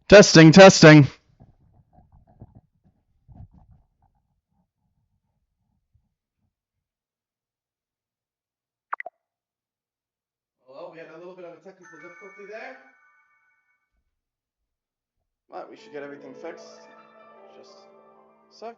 Testing, testing. Well, we had a little bit of a technical difficulty there, but we should get everything fixed. Just a sec.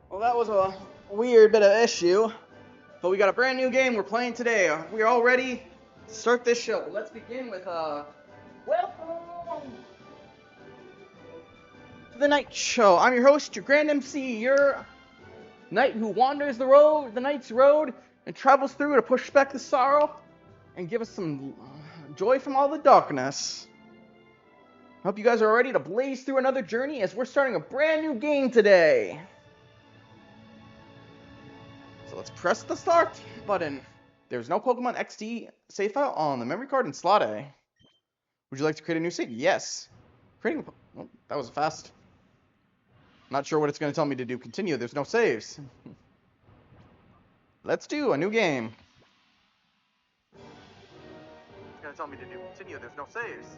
Well, that was a weird bit of issue, but we got a brand new game we're playing today. We're all ready to start this show. Let's begin with welcome to the Night Show. I'm your host, your Grand MC, your knight who wanders the night's road, and travels through to push back the sorrow and give us some joy from all the darkness. I hope you guys are ready to blaze through another journey as we're starting a brand new game today. So let's press the start button. There's no Pokemon XD save file on the memory card in slot A. Would you like to create a new save? Yes. Creating. Oh, that was fast. Not sure what it's going to tell me to do. Continue. There's no saves. Let's do a new game. It's going to tell me to do continue. There's no saves.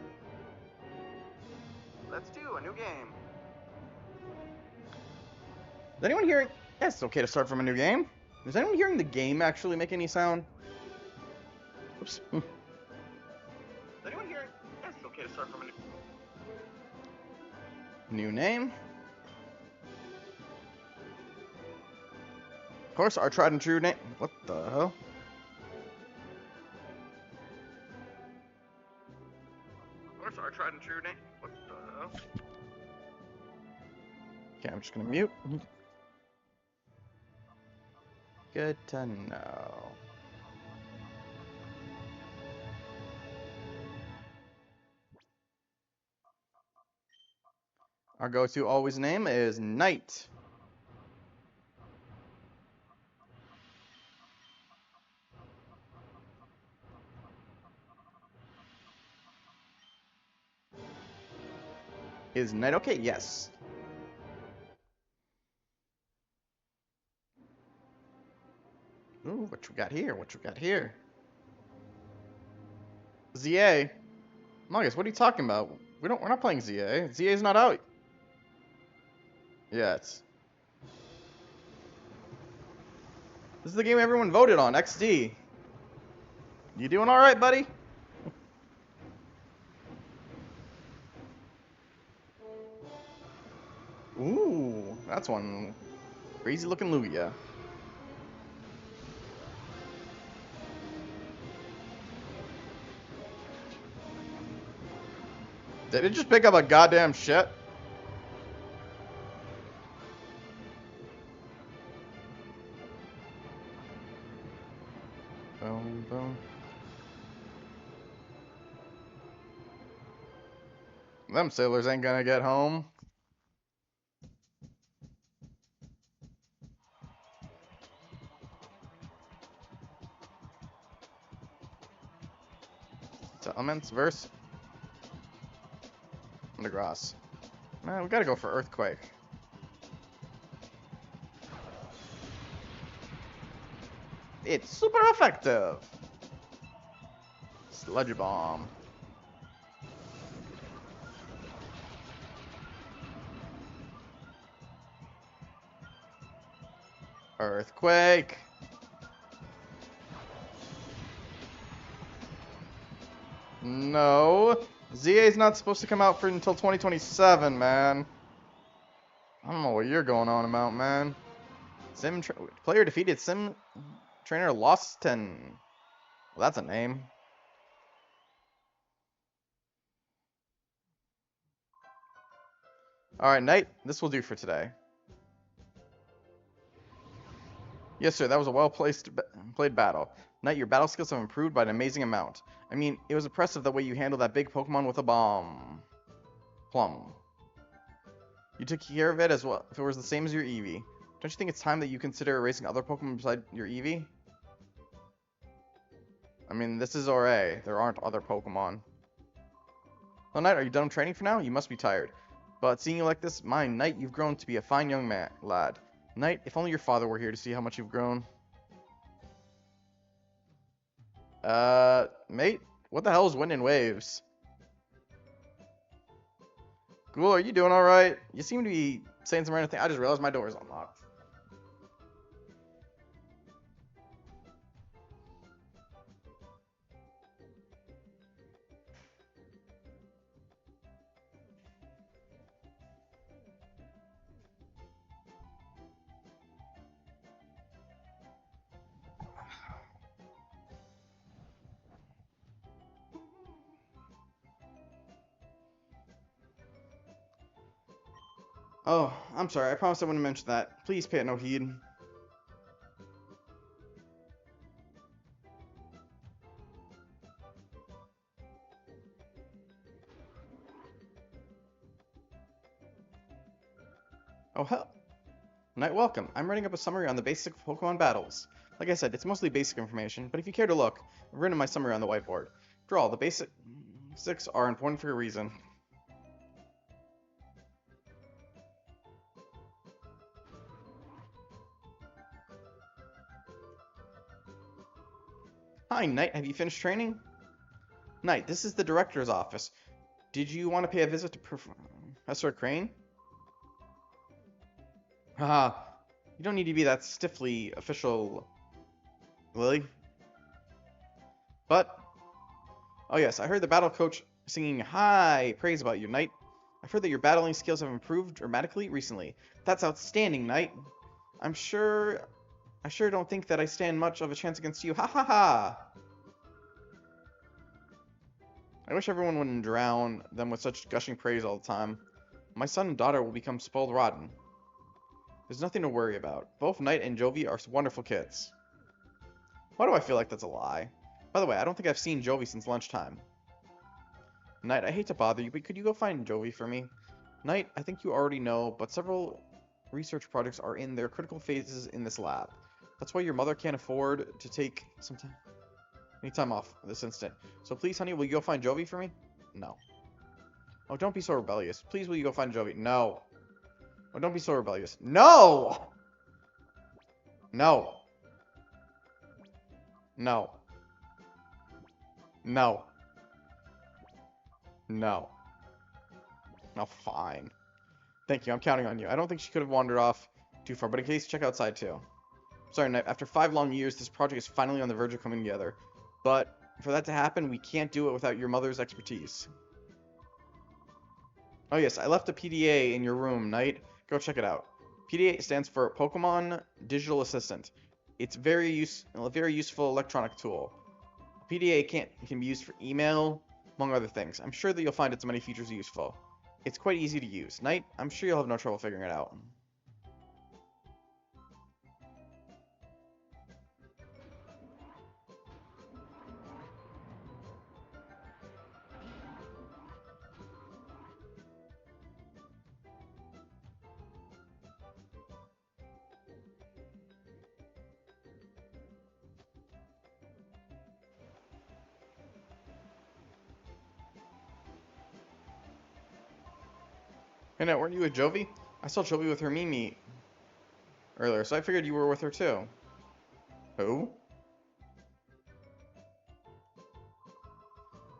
Let's do a new game. Is anyone hearing? Yes, it's okay to start from a new game. Is anyone hearing the game actually make any sound? Oops. Is anyone hearing? Yes, it's okay to start from a new name. Of course, our tried and true name. What the hell? Of course, our tried and true name. What the hell? Okay, I'm just gonna mute. Good to know. Our go-to always name is Knight. Is Knight okay? Yes. Ooh, what you got here? What you got here? ZA. Marcus, what are you talking about? We're not playing ZA. ZA's not out yet. This is the game everyone voted on, XD. You doing alright, buddy? Ooh, that's one crazy looking Lugia. Did it just pick up a goddamn shit? Boom, boom. Them sailors ain't gonna get home. Elements verse. Undergrass. Man, we gotta go for Earthquake. It's super effective. Sludge Bomb. Earthquake. No. ZA's not supposed to come out for until 2027, man. I don't know what you're going on about, man. Player defeated Sim Trainer Loston. Well, that's a name. Alright, Knight, this will do for today. Yes, sir, that was a played battle. Knight, your battle skills have improved by an amazing amount. I mean, it was impressive the way you handled that big Pokemon with a bomb. Plum. You took care of it as well if it was the same as your Eevee. Don't you think it's time that you consider raising other Pokemon beside your Eevee? I mean, this is Orre. There aren't other Pokemon. Well, Knight, are you done training for now? You must be tired. But seeing you like this, my Knight, you've grown to be a fine young man, lad. Knight, if only your father were here to see how much you've grown. Mate? What the hell is wind and waves? Ghoul, are you doing alright? You seem to be saying some random thing. I just realized my door is unlocked. Oh, I'm sorry. I promised I wouldn't mention that. Please pay it no heed. Oh, hell. Knight, welcome. I'm writing up a summary on the basic Pokemon battles. Like I said, it's mostly basic information, but if you care to look, I've written my summary on the whiteboard. After all, the basics are important for a reason. Hi, Knight. Have you finished training? Knight, this is the director's office. Did you want to pay a visit to Professor Crane? Haha, you don't need to be that stiffly official, Lily. But, oh yes, I heard the battle coach singing high praise about you, Knight. I've heard that your battling skills have improved dramatically recently. That's outstanding, Knight. I sure don't think that I stand much of a chance against you. Ha ha ha! I wish everyone wouldn't drown them with such gushing praise all the time. My son and daughter will become spoiled rotten. There's nothing to worry about. Both Knight and Jovi are wonderful kids. Why do I feel like that's a lie? By the way, I don't think I've seen Jovi since lunchtime. Knight, I hate to bother you, but could you go find Jovi for me? Knight, I think you already know, but several research projects are in their critical phases in this lab. That's why your mother can't afford to take any time off this instant. So please, honey, will you go find Jovi for me? No. Oh, don't be so rebellious. Please, will you go find Jovi? No. Oh, don't be so rebellious. No! No. No. No. No. No, fine. Thank you, I'm counting on you. I don't think she could have wandered off too far, but in case, check outside too. Sorry, Knight, after 5 long years, this project is finally on the verge of coming together. But for that to happen, we can't do it without your mother's expertise. Oh yes, I left a PDA in your room, Knight. Go check it out. PDA stands for Pokemon Digital Assistant. It's a very useful electronic tool. PDA can be used for email, among other things. I'm sure that you'll find its many features useful. It's quite easy to use. Knight, I'm sure you'll have no trouble figuring it out. Hey, Knight, weren't you with Jovi? I saw Jovi with her Mimi earlier, so I figured you were with her too. Who?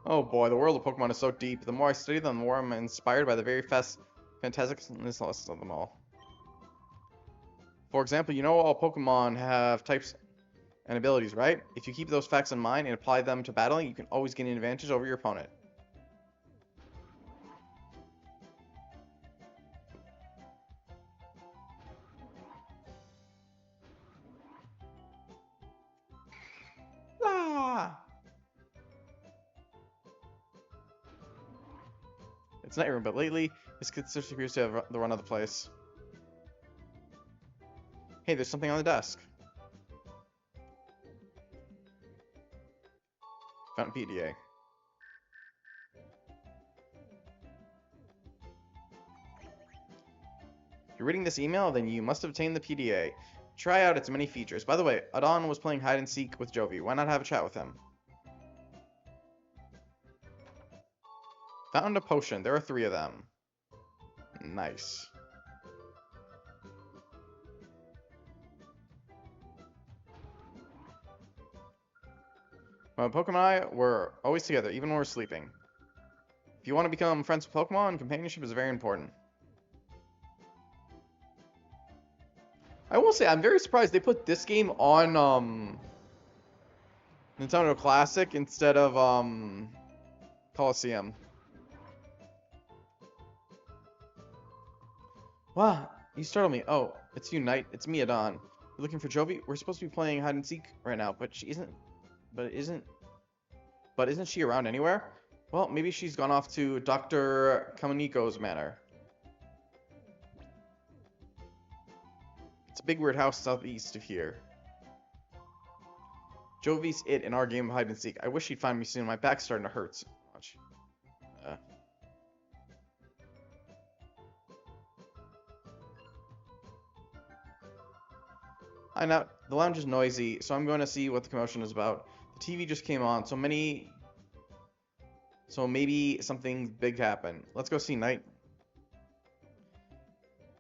Oh boy, the world of Pokemon is so deep. The more I study them, the more I'm inspired by the very fantasticness of them all. For example, you know all Pokemon have types and abilities, right? If you keep those facts in mind and apply them to battling, you can always gain an advantage over your opponent. Ah! It's not even, but lately, this kid seriously appears to have the run of the place. Hey, there's something on the desk. Found PDA. If you're reading this email, then you must have obtained the PDA. Try out its many features. By the way, Adon was playing hide and seek with Jovi. Why not have a chat with him? Found a potion. There are 3 of them. Nice. My Pokemon and I were always together, even when we're sleeping. If you want to become friends with Pokemon, companionship is very important. I will say, I'm very surprised they put this game on Nintendo Classic instead of Coliseum. Wow, you startled me. Oh, it's you, Knight. It's me, Adon. You're looking for Jovi? We're supposed to be playing hide and seek right now, but she isn't. But isn't she around anywhere? Well, maybe she's gone off to Dr. Kaminiko's manor. It's a big weird house southeast of here. Jovi's it in our game of hide and seek. I wish he'd find me soon. My back's starting to hurt so much. I know the lounge is noisy, so I'm going to see what the commotion is about. The TV just came on, so maybe something big happened. Let's go see Knight.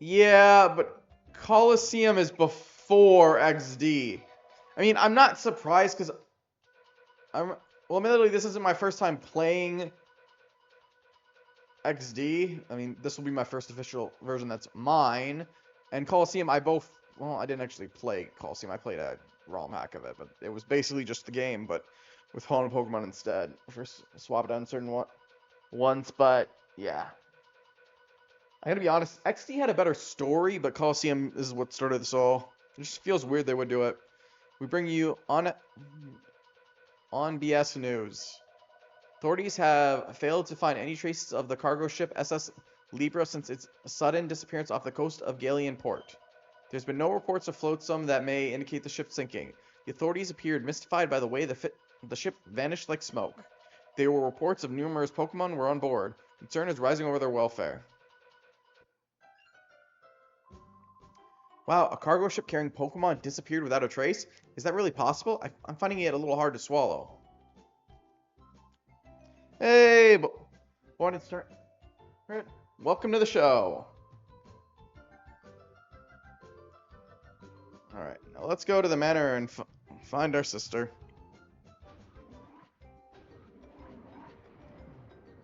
Yeah, but Coliseum is before XD. I mean, I'm not surprised because admittedly, this isn't my first time playing XD. I mean, this will be my first official version that's mine. And Coliseum, I didn't actually play Coliseum. I played a ROM hack of it, but it was basically just the game, but with Haunted Pokemon instead. First, swap it out certain ones, but yeah. I gotta be honest, XD had a better story, but Coliseum is what started this all. It just feels weird they would do it. We bring you on BS News. Authorities have failed to find any traces of the cargo ship SS Libra since its sudden disappearance off the coast of Gale port. There's been no reports of flotsam that may indicate the ship sinking. The authorities appeared mystified by the way the ship vanished like smoke. There were reports of numerous Pokemon were on board. Concern is rising over their welfare. Wow, a cargo ship carrying Pokemon disappeared without a trace? Is that really possible? I'm finding it a little hard to swallow. Hey, welcome to the show. Alright, now let's go to the manor and find our sister.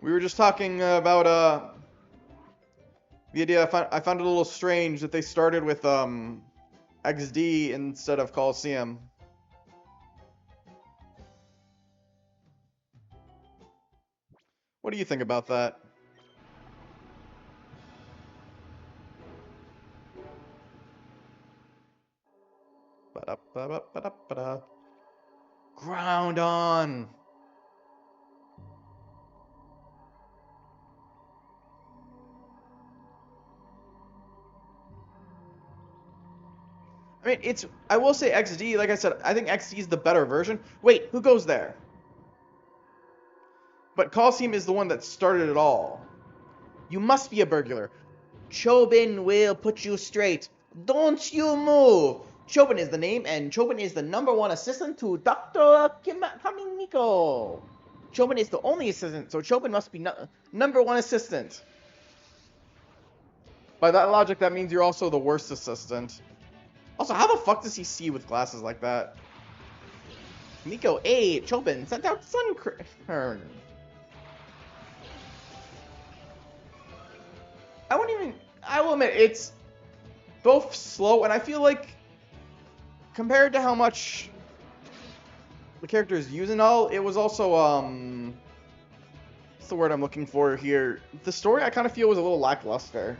We were just talking about the idea. I found it a little strange that they started with XD instead of Coliseum. What do you think about that? Ba-da-ba-ba-ba-da-ba-da. Ground on! I mean, I will say XD, like I said, I think XD is the better version. Wait, who goes there? But Coliseum is the one that started it all. You must be a burglar. Chobin will put you straight. Don't you move. Chobin is the name, and Chobin is the #1 assistant to Dr. Kaminiko. Chobin is the only assistant, so Chobin must be #1 assistant. By that logic, that means you're also the worst assistant. Also, how the fuck does he see with glasses like that? Miko 8, Chobin sent out Sunkern. I will admit, it's both slow, and I feel like, compared to how much the character is using all, it was also, what's the word I'm looking for here? The story, I kind of feel, was a little lackluster.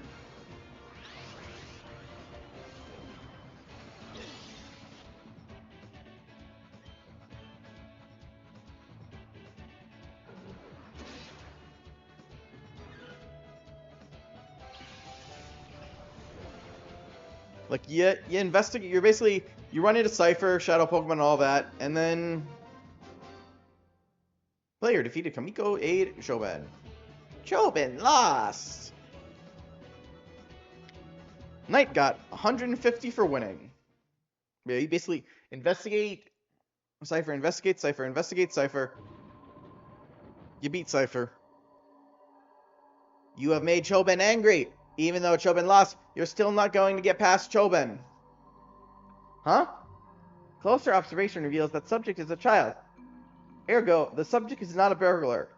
Like, you investigate, you run into Cypher, Shadow Pokemon, and all that, and then player defeated Kamiko 8 Chobin. Chobin lost! Knight got 150 for winning. Yeah, you basically investigate, Cypher, investigate, Cypher, investigate, Cypher. You beat Cypher. You have made Choben angry. Even though Choben lost, you're still not going to get past Choben. Huh? Closer observation reveals that subject is a child. Ergo, the subject is not a burglar.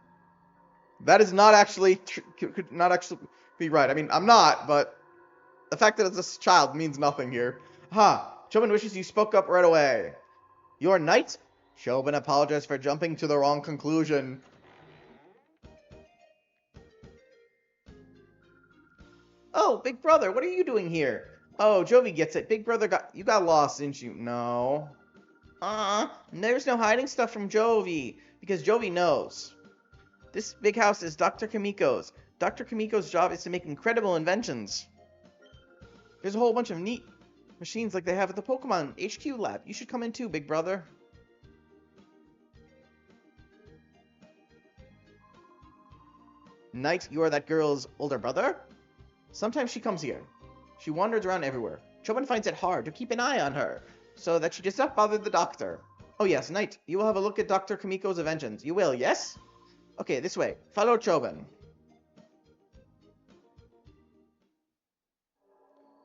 That is not actually could not actually be right. I mean, I'm not, but the fact that it's a child means nothing here. Choben wishes you spoke up right away. Your knight? Choben apologized for jumping to the wrong conclusion. Oh, big brother, what are you doing here? Oh, Jovi gets it. Big brother you got lost, didn't you? No. There's no hiding stuff from Jovi, because Jovi knows. This big house is Dr. Kamiko's. Dr. Kamiko's job is to make incredible inventions. There's a whole bunch of neat machines like they have at the Pokemon HQ lab. You should come in too, big brother. Knight, you are that girl's older brother? Sometimes she comes here. She wanders around everywhere. Choben finds it hard to keep an eye on her, so that she does not bother the doctor. Oh yes, Knight, you will have a look at Dr. Kamiko's inventions. You will, yes? Okay, this way. Follow Choben.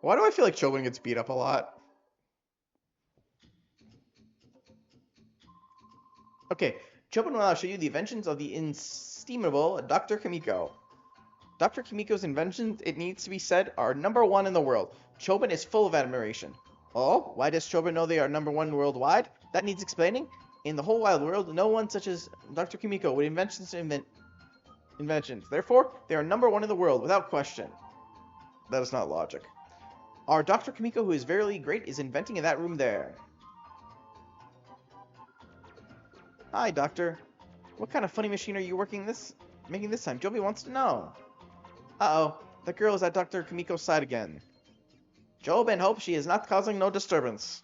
Why do I feel like Choben gets beat up a lot? Okay, Choben will now show you the inventions of the inestimable Dr. Kamiko. Dr. Kamiko's inventions, it needs to be said, are #1 in the world. Choben is full of admiration. Oh, why does Choben know they are #1 worldwide? That needs explaining. In the whole wide world, no one such as Dr. Kamiko would invent such inventions. Therefore, they are #1 in the world, without question. That is not logic. Our Dr. Kamiko, who is verily great, is inventing in that room there. Hi, Doctor. What kind of funny machine are you making this time? Jovi wants to know. Uh-oh, the girl is at Dr. Kamiko's side again. Choben hopes she is not causing no disturbance.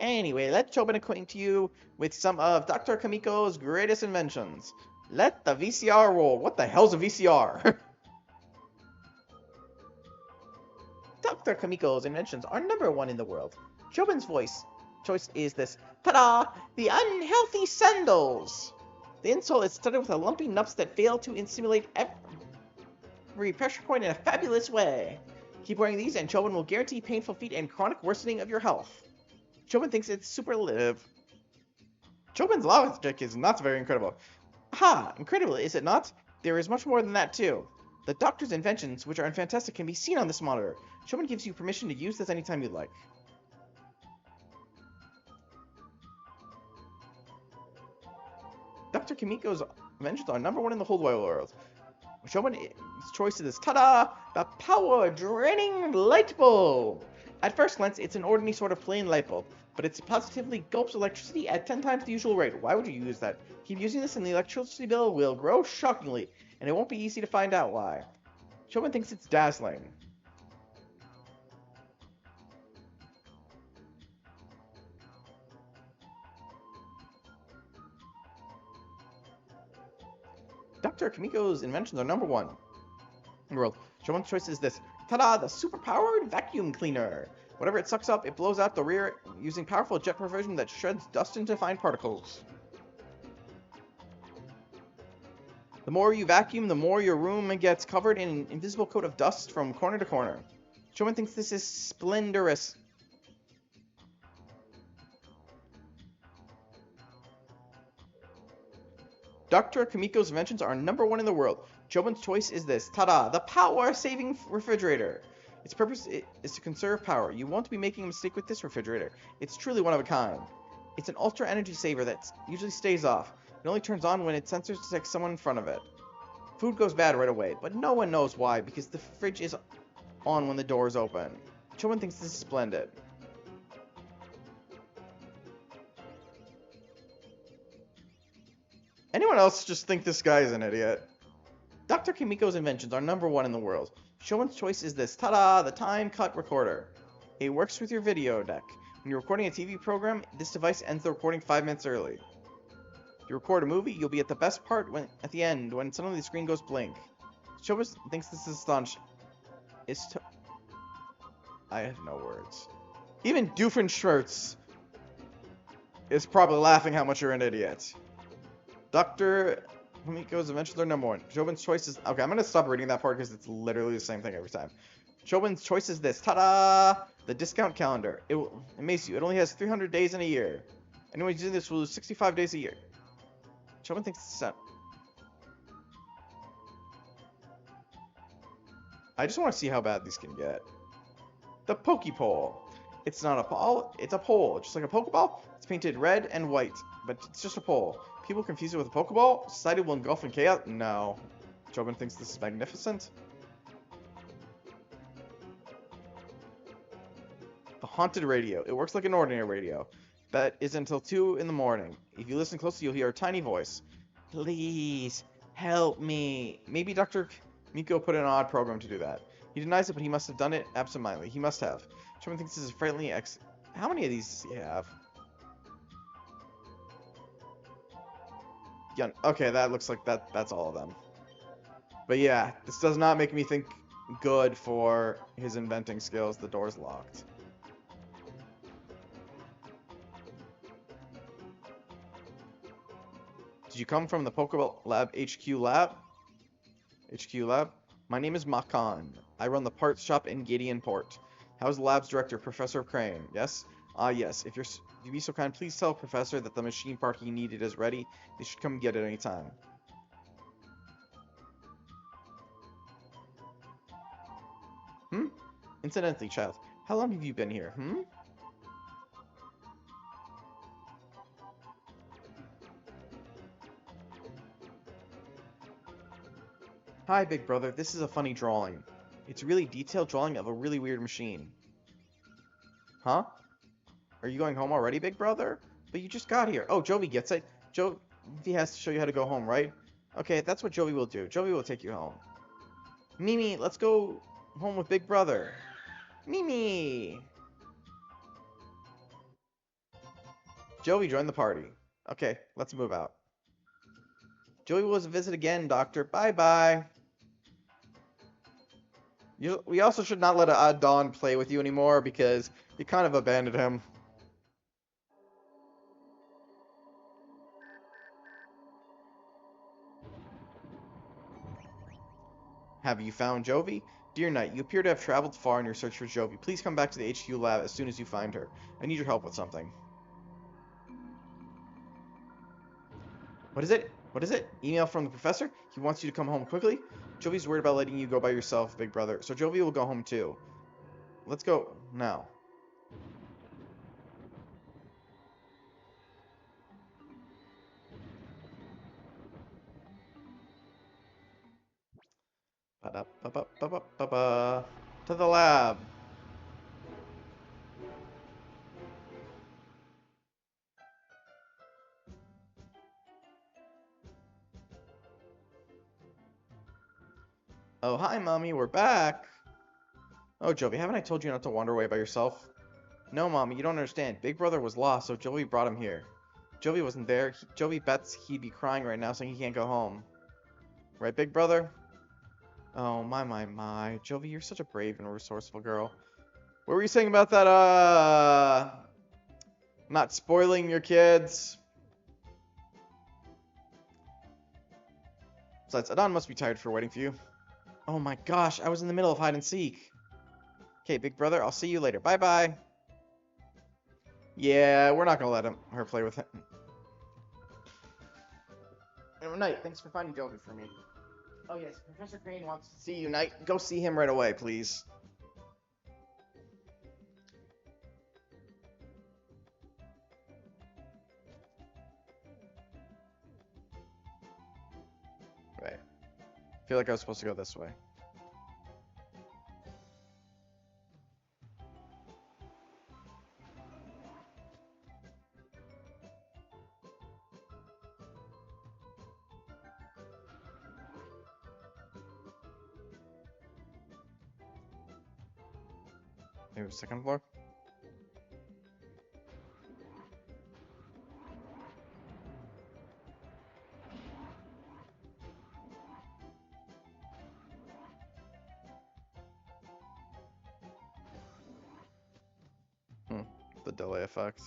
Anyway, let Choben acquaint you with some of Dr. Kamiko's greatest inventions. Let the VCR roll. What the hell's a VCR? Dr. Kamiko's inventions are #1 in the world. Choben's choice is this. Ta-da! The unhealthy sandals! The insole is studded with a lumpy nuts that fail to simulate every pressure point in a fabulous way. Keep wearing these and Choben will guarantee painful feet and chronic worsening of your health. Choben thinks it's superlative. Choben's logic is not very incredible. Incredible, is it not? There is much more than that, too. The doctor's inventions, which are fantastic, can be seen on this monitor. Choben gives you permission to use this anytime you'd like. Dr. Kamiko's inventions are #1 in the whole wide world. Choben's choice is, ta-da! The power-draining light bulb! At first glance, it's an ordinary sort of plain light bulb, but it positively gulps electricity at 10 times the usual rate. Why would you use that? Keep using this and the electricity bill will grow shockingly, and it won't be easy to find out why. Choben thinks it's dazzling. Dr. Kamiko's inventions are #1 in the world. Choben's choice is this. Ta-da! The super-powered vacuum cleaner. Whatever it sucks up, it blows out the rear using powerful jet propulsion that shreds dust into fine particles. The more you vacuum, the more your room gets covered in an invisible coat of dust from corner to corner. Choben thinks this is splendorous. Dr. Kamiko's inventions are #1 in the world. Choben's choice is this. Ta-da! The power-saving refrigerator. Its purpose is to conserve power. You won't be making a mistake with this refrigerator. It's truly one of a kind. It's an ultra energy saver that usually stays off. It only turns on when it sensors detect someone in front of it. Food goes bad right away, but no one knows why because the fridge is on when the door is open. Choben thinks this is splendid. Anyone else just think this guy is an idiot? Dr. Kamiko's inventions are #1 in the world. Choben's choice is this. Ta-da! The time cut recorder. It works with your video deck. When you're recording a TV program, this device ends the recording 5 minutes early. If you record a movie, you'll be at the best part at the end when suddenly the screen goes blank. Chobus thinks this is astonishing. I have no words. Even Doofenshmirtz is probably laughing how much you're an idiot. Dr. Humiko's Adventure Number 1. Jobin's choice is... Okay, I'm going to stop reading that part because it's literally the same thing every time. Jobin's choice is this. Ta-da! The discount calendar. It will amaze you. It only has 300 days in a year. Anyone using this will lose 65 days a year. Jobin thinks it's set. I just want to see how bad these can get. The Pokepole. It's not a pole, it's a pole. Just like a Pokeball, it's painted red and white, but it's just a pole. People confuse it with a Pokeball? Society will engulf in chaos? No. Jobin thinks this is magnificent. The Haunted Radio. It works like an ordinary radio. That is until 2 in the morning. If you listen closely, you'll hear a tiny voice. Please, help me. Maybe Dr. Miko put in an odd program to do that. He denies it, but he must have done it absentmindedly. He must have. Jobin thinks this is friendly How many of these does he have? Yeah, okay, that looks like that's all of them. But yeah, this does not make me think good for his inventing skills. The door's locked. Did you come from the Pokeball Lab HQ lab? HQ lab? My name is Makan. I run the parts shop in Gideon Port. How's the lab's director, Professor Crane? Yes? Yes. If you'd be so kind, please tell Professor that the machine part he needed is ready. They should come get it any time. Incidentally, child, how long have you been here? Hi, big brother. This is a funny drawing. It's a really detailed drawing of a really weird machine. Huh? Are you going home already, big brother? But you just got here. Oh, Jovi gets it. Jovi has to show you how to go home, right? Okay, that's what Jovi will do. Jovi will take you home. Mimi, let's go home with big brother. Mimi! Jovi joined the party. Okay, let's move out. Joey was a visit again, Doctor. Bye-bye. We also should not let Don play with you anymore because you kind of abandoned him. Have you found Jovi? Dear Knight, you appear to have traveled far in your search for Jovi. Please come back to the HQ lab as soon as you find her. I need your help with something. What is it? What is it? Email from the professor? He wants you to come home quickly? Jovi's worried about letting you go by yourself, big brother. So Jovi will go home too. Let's go now. Ba-da-ba-ba-ba-ba-ba. To the lab. Oh, hi, Mommy. We're back. Oh, Jovi, haven't I told you not to wander away by yourself? No, Mommy, you don't understand. Big Brother was lost, so Jovi brought him here. Jovi wasn't there. Jovi bets he'd be crying right now saying he can't go home. Right, Big Brother? Oh, my. Jovi, you're such a brave and resourceful girl. What were you saying about that, not spoiling your kids? Besides, Adon must be tired for waiting for you. Oh my gosh, I was in the middle of hide and seek. Okay, Big Brother, I'll see you later. Bye-bye. Yeah, we're not gonna let her play with him. Knight, thanks for finding Jovi for me. Oh yes, Professor Crane wants to see you, Knight. Go see him right away, please. Right. I feel like I was supposed to go this way. Maybe second floor? delay effect.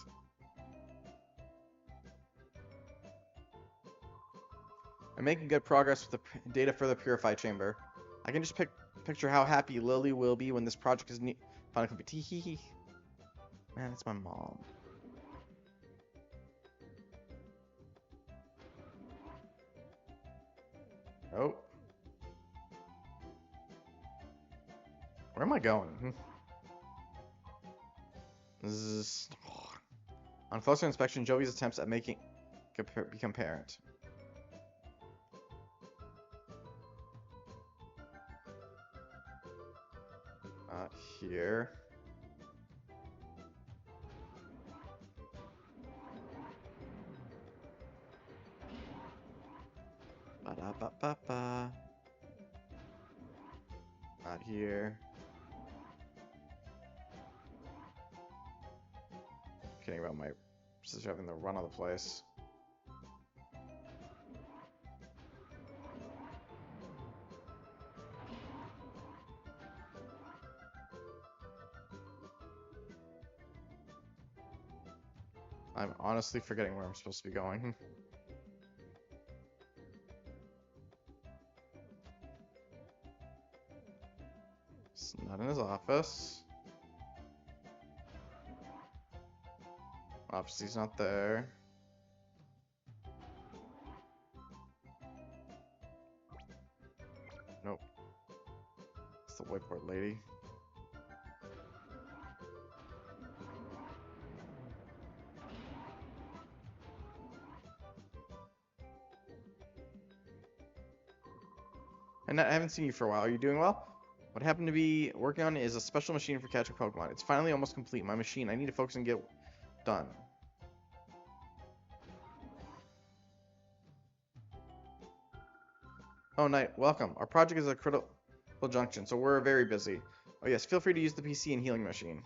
I'm making good progress with the data for the Purify Chamber. I can just picture how happy Lily will be when this project is finally complete. Man, it's my mom. Oh. Where am I going? On closer inspection, Jovi's attempts at making become apparent. Here. Ba-da-ba-ba-ba. Not here. Kidding about my sister having the run of the place. I'm honestly forgetting where I'm supposed to be going. It's not in his office. Obviously he's not there. Nope. It's the whiteboard lady. And I haven't seen you for a while. Are you doing well? What I happen to be working on is a special machine for catching Pokemon. It's finally almost complete. My machine. I need to focus and get done. Oh, Knight, welcome. Our project is a critical junction, so we're very busy. Oh yes, feel free to use the PC and healing machine.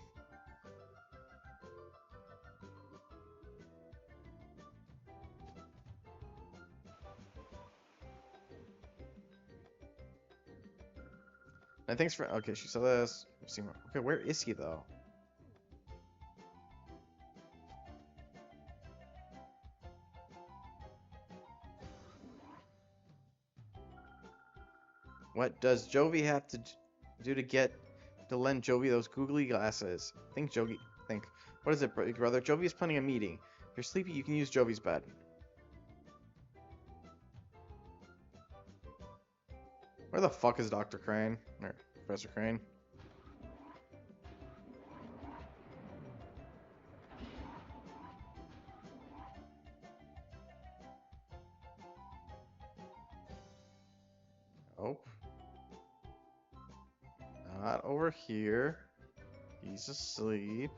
And thanks for. Okay, she saw this. Okay, where is he though? What does Jovi have to do to lend Jovi those googly glasses? Think. What is it, brother? Jovi is planning a meeting. If you're sleepy, you can use Jovi's bed. Where the fuck is Dr. Crane? Or Professor Crane? Oh. Not over here. He's asleep.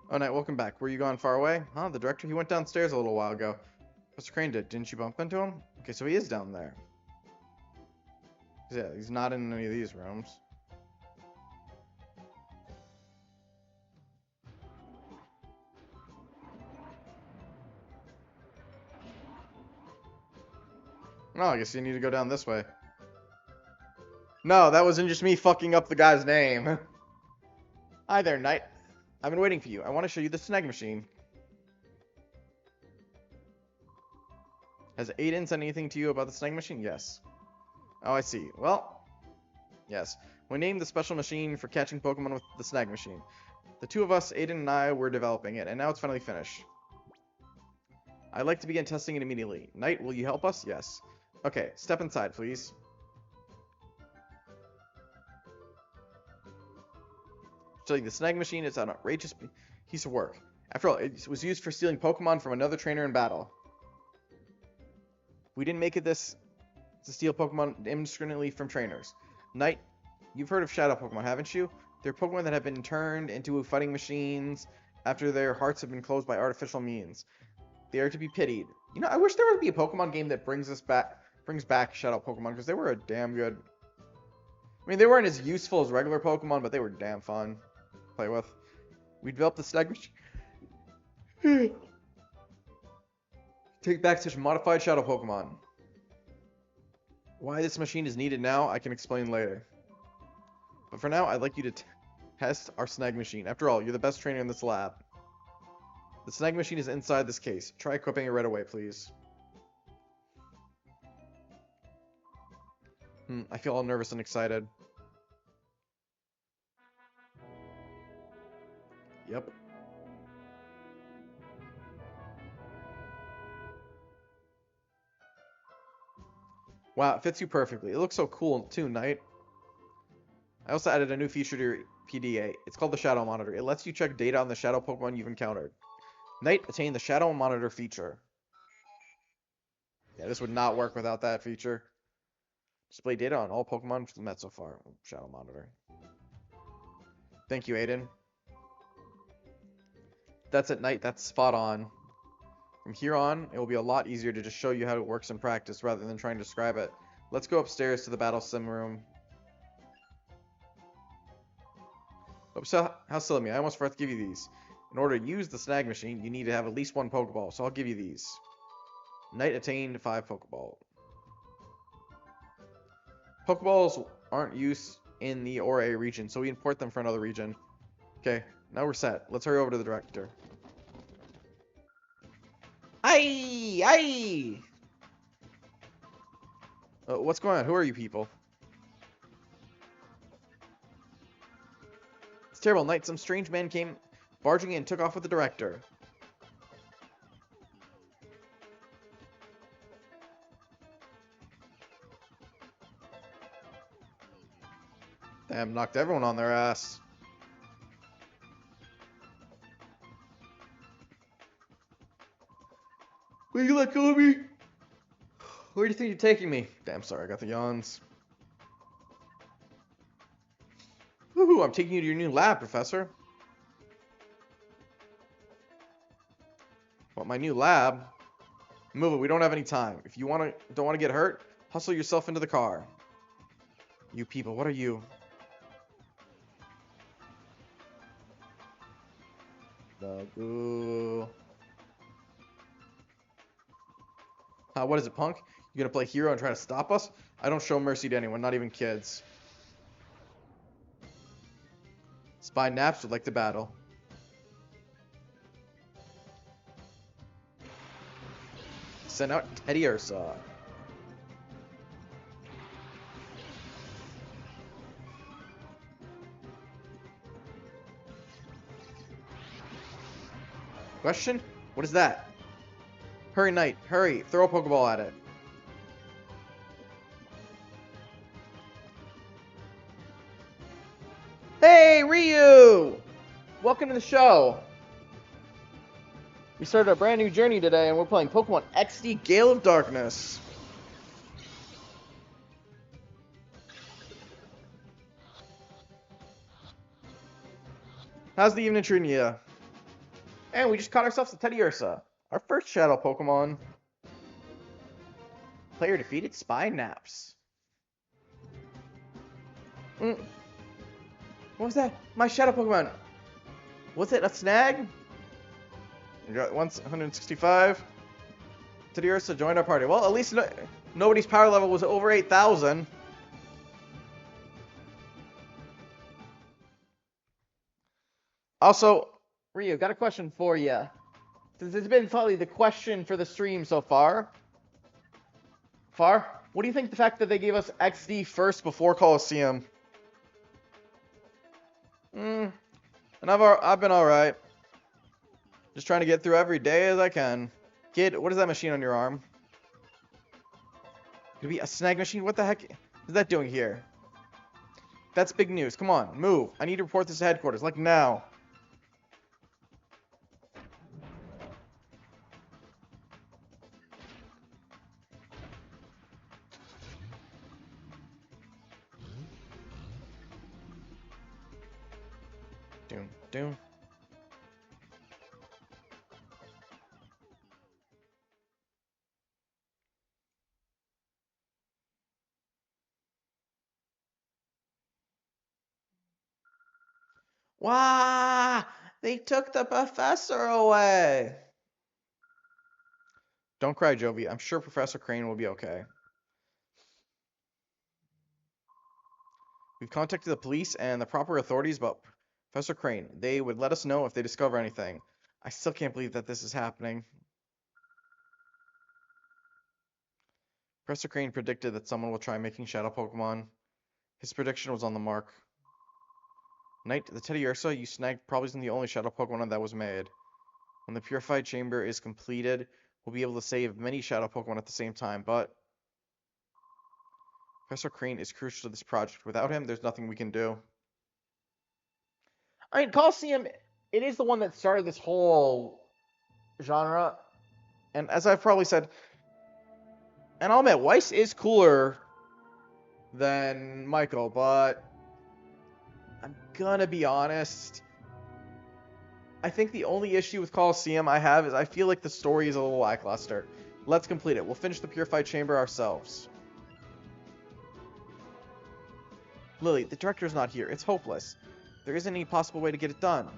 Oh, Knight, welcome back. Were you gone far away? Huh? The director? He went downstairs a little while ago. Mr. Crane did. Didn't you bump into him? Okay, so he is down there. Yeah, he's not in any of these rooms. Oh, I guess you need to go down this way. No, that wasn't just me fucking up the guy's name. Hi there, Knight. I've been waiting for you. I want to show you the snag machine. Has Aiden said anything to you about the snag machine? Yes. Oh, I see. Well, yes. We named the special machine for catching Pokemon with the snag machine. The two of us, Aiden and I, were developing it, and now it's finally finished. I'd like to begin testing it immediately. Knight, will you help us? Yes. Okay, step inside, please. So the snag machine is an outrageous piece of work. After all, it was used for stealing Pokemon from another trainer in battle. We didn't make it this to steal Pokemon indiscriminately from trainers. Knight, you've heard of Shadow Pokemon, haven't you? They're Pokemon that have been turned into fighting machines after their hearts have been closed by artificial means. They are to be pitied. You know, I wish there would be a Pokemon game that brings back Shadow Pokemon, because they were a damn good. I mean, they weren't as useful as regular Pokemon, but they were damn fun to play with. We developed the snag machine Take back such modified shadow Pokemon. Why this machine is needed now, I can explain later. But for now, I'd like you to test our snag machine. After all, you're the best trainer in this lab. The snag machine is inside this case. Try equipping it right away, please. I feel all nervous and excited. Yep. Wow, it fits you perfectly. It looks so cool too, Knight. I also added a new feature to your PDA. It's called the Shadow Monitor. It lets you check data on the shadow Pokemon you've encountered. Knight attained the Shadow Monitor feature. Yeah, this would not work without that feature. Display data on all Pokemon met so far. Shadow Monitor. Thank you, Aiden. That's at Knight. That's spot on. From here on, it will be a lot easier to just show you how it works in practice rather than trying to describe it. Let's go upstairs to the Battle Sim room. Oops, how silly of me. I almost forgot to give you these. In order to use the snag machine, you need to have at least one Pokeball, so I'll give you these. Knight attained 5 Pokeball. Pokeballs aren't used in the Orre region, so we import them for another region. Okay, now we're set. Let's hurry over to the director. Aye! Aye! What's going on? Who are you people? It's terrible. Night, some strange man came barging in and took off with the director. Damn, knocked everyone on their ass. Will you let go of me? Where do you think you're taking me? Damn, sorry, I got the yawns. Woohoo, I'm taking you to your new lab, Professor. What, my new lab? Move it, we don't have any time. If you don't want to get hurt, hustle yourself into the car. You people, what are you? What is it, punk? You gonna play hero and try to stop us? I don't show mercy to anyone, not even kids. Spy Naps would like to battle. Send out Teddy Ursa. Question? What is that? Hurry, Knight. Hurry. Throw a Pokeball at it. Hey, Ryu! Welcome to the show. We started a brand new journey today, and we're playing Pokemon XD Gale of Darkness. How's the evening treating you? And we just caught ourselves a Teddy Ursa, our first Shadow Pokemon. Player defeated Spy Naps. What was that? My Shadow Pokemon. Was it a snag? We got 165. Teddy Ursa joined our party. Well, at least nobody's power level was over 8,000. Also, Ryu, got a question for you. Since it's been probably the question for the stream so far. What do you think the fact that they gave us XD first before Coliseum? And I've been alright. Just trying to get through every day as I can. Kid, what is that machine on your arm? Could it be a snag machine? What the heck is that doing here? That's big news. Come on, move. I need to report this to headquarters, like now. Doom. Wow! They took the professor away! Don't cry, Jovi. I'm sure Professor Crane will be okay. We've contacted the police and the proper authorities about Professor Crane. They would let us know if they discover anything. I still can't believe that this is happening. Professor Crane predicted that someone will try making shadow Pokemon. His prediction was on the mark. Knight, the Teddiursa you snagged probably isn't the only shadow Pokemon that was made. When the purified chamber is completed, we'll be able to save many shadow Pokemon at the same time, but Professor Crane is crucial to this project. Without him, there's nothing we can do. I mean, Coliseum, it is the one that started this whole genre. And as I've probably said, and I'll admit, Weiss is cooler than Michael, but I'm gonna be honest. I think the only issue with Coliseum I have is I feel like the story is a little lackluster. Let's complete it. We'll finish the Purified Chamber ourselves. Lily, the director's not here. It's hopeless. There isn't any possible way to get it done.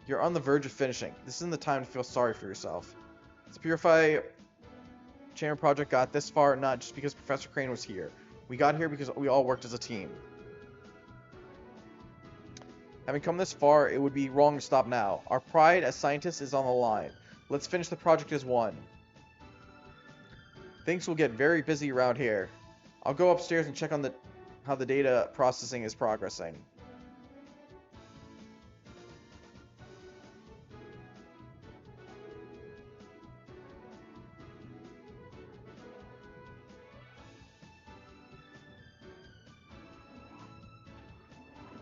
You're on the verge of finishing. This isn't the time to feel sorry for yourself. The Purify Chamber project got this far not just because Professor Crane was here. We got here because we all worked as a team. Having come this far, it would be wrong to stop now. Our pride as scientists is on the line. Let's finish the project as one. Things will get very busy around here. I'll go upstairs and check on how the data processing is progressing.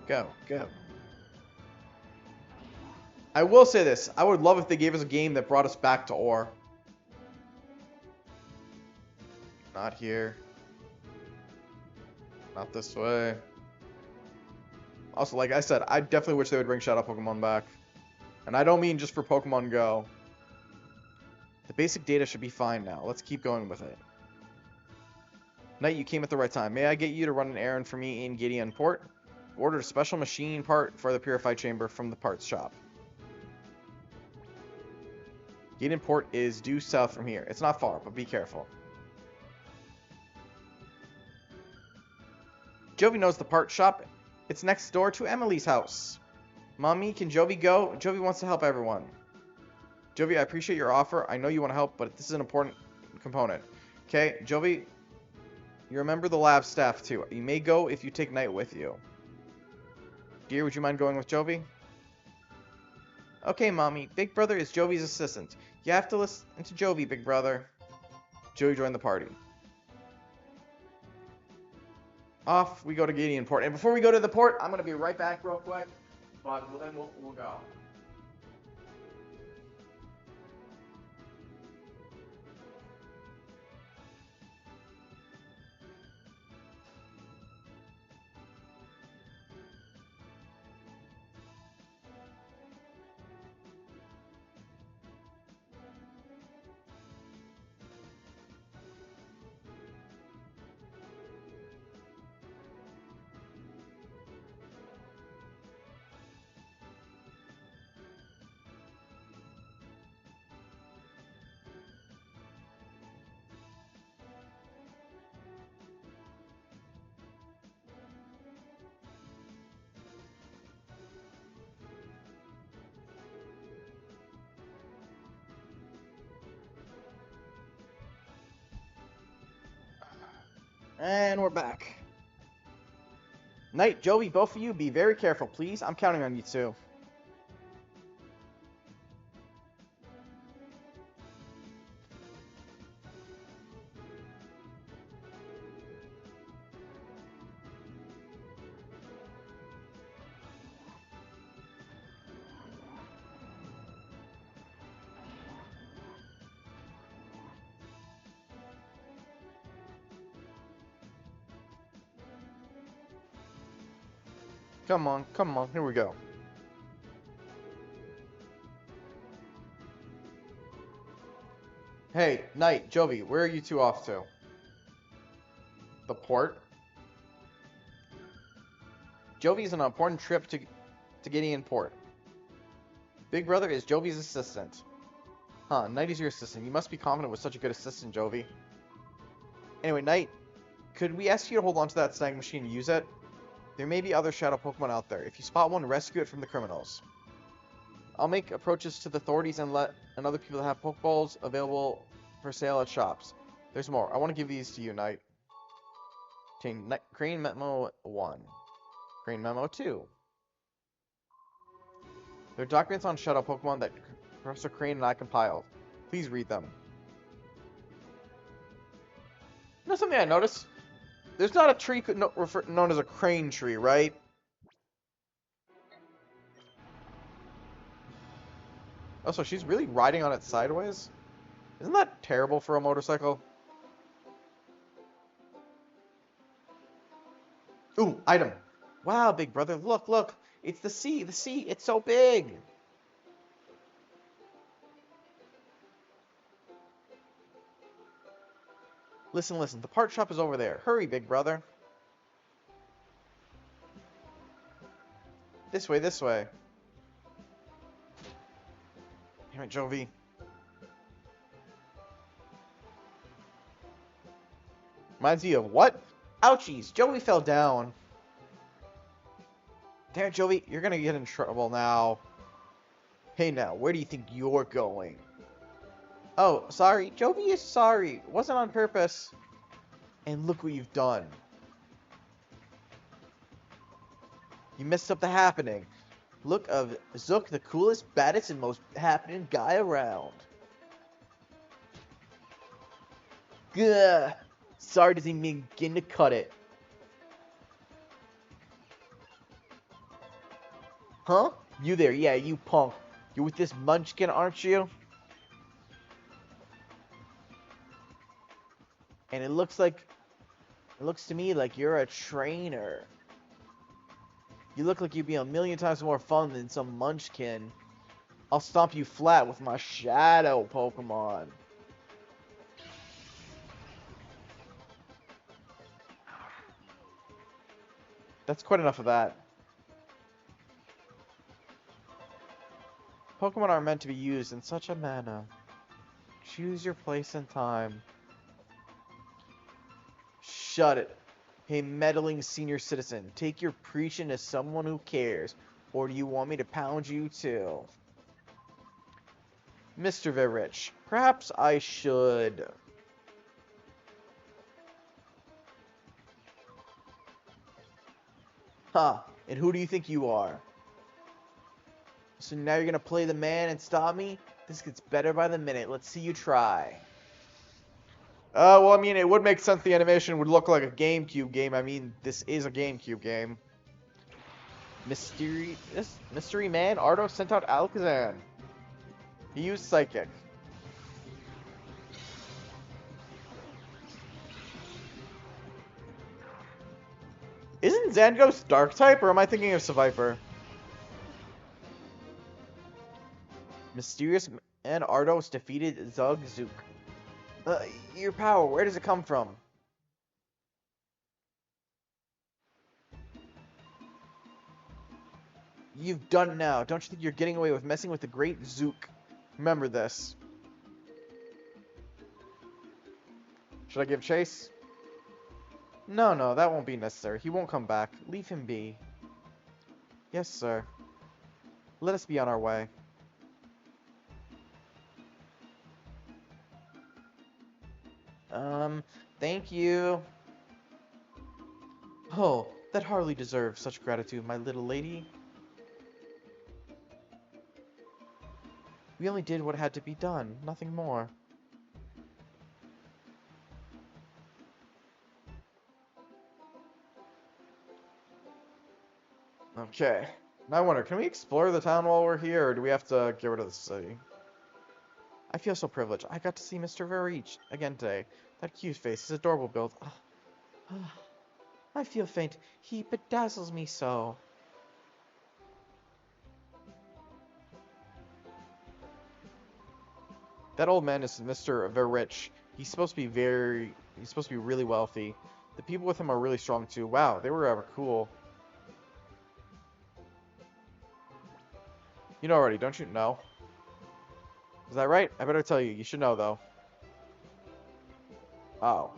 Go, go. I will say this. I would love if they gave us a game that brought us back to Orre. Not here. Not this way. Also, like I said, I definitely wish they would bring Shadow Pokemon back. And I don't mean just for Pokemon Go. The basic data should be fine now. Let's keep going with it. Knight, you came at the right time. May I get you to run an errand for me in Gideon Port? Ordered a special machine part for the Purified Chamber from the parts shop. Gideon Port is due south from here. It's not far, but be careful. Jovi knows the part shop. It's next door to Emily's house. Mommy, can Jovi go? Jovi wants to help everyone. Jovi, I appreciate your offer. I know you want to help, but this is an important component. Okay, Jovi, you remember the lab staff too. You may go if you take Knight with you. Dear, would you mind going with Jovi? Okay, Mommy. Big Brother is Jovi's assistant. You have to listen to Jovi, Big Brother. Jovi joined the party. Off we go to Gideon Port. And before we go to the port, I'm going to be right back real quick. But then we'll go. And we're back. Knight, Jovi, both of you, be very careful, please. I'm counting on you two. Come on, here we go. Hey, Knight, Jovi, where are you two off to? The port? Jovi's on an important trip to Gideon Port. Big Brother is Jovi's assistant. Huh, Knight is your assistant. You must be confident with such a good assistant, Jovi. Anyway, Knight, could we ask you to hold on to that snag machine and use it? There may be other shadow Pokemon out there. If you spot one, rescue it from the criminals. I'll make approaches to the authorities and other people that have Pokeballs available for sale at shops. There's more. I want to give these to you, Knight. Crane Memo 1. Crane Memo 2. They're documents on shadow Pokemon that Professor Crane and I compiled. Please read them. You know something I noticed? There's not a tree known as a crane tree, right? Oh, so she's really riding on it sideways? Isn't that terrible for a motorcycle? Ooh, item. Wow, big brother, look, look. It's the sea, it's so big. Listen, listen, the part shop is over there. Hurry, big brother. This way, this way. Damn it, Jovi. Reminds me of what? Ouchies, Jovi fell down. Damn it, Jovi, you're gonna get in trouble now. Hey now, where do you think you're going? Oh, sorry. Jovi is sorry. It wasn't on purpose. And look what you've done. You messed up the happening. Look of Zook, the coolest, baddest, and most happening guy around. Gah. Sorry doesn't even begin to cut it. Huh? You there, yeah, you punk. You're with this munchkin, aren't you? And it looks to me like you're a trainer. You look like you'd be a million times more fun than some munchkin. I'll stomp you flat with my shadow Pokemon. That's quite enough of that. Pokemon are meant to be used in such a manner. Choose your place and time. Shut it. Hey, meddling senior citizen, take your preaching as someone who cares, or do you want me to pound you too? Mr. Verich, perhaps I should. Huh, and who do you think you are? So now you're gonna play the man and stop me? This gets better by the minute. Let's see you try. Well, I mean, it would make sense the animation would look like a GameCube game. I mean, this is a GameCube game. Mystery Man, Ardo sent out Alakazam. He used Psychic. Isn't Zango's Dark type, or am I thinking of Seviper? Mysterious Man Ardos defeated Zugzook. Your power, where does it come from? You've done it now. Don't you think you're getting away with messing with the great Zook? Remember this. Should I give chase? No, no, that won't be necessary. He won't come back. Leave him be. Yes, sir. Let us be on our way. Thank you. Oh, that hardly deserves such gratitude, my little lady. We only did what had to be done, nothing more. Okay. Now I wonder, can we explore the town while we're here, or do we have to get rid of the city? I feel so privileged. I got to see Mr. Verich again today. That cute face, his adorable build. I feel faint. He bedazzles me so. That old man is Mr. Verich. He's supposed to be really wealthy. The people with him are really strong too. Wow, they were ever cool. You know already, don't you know? Is that right? I better tell you. You should know, though. Oh.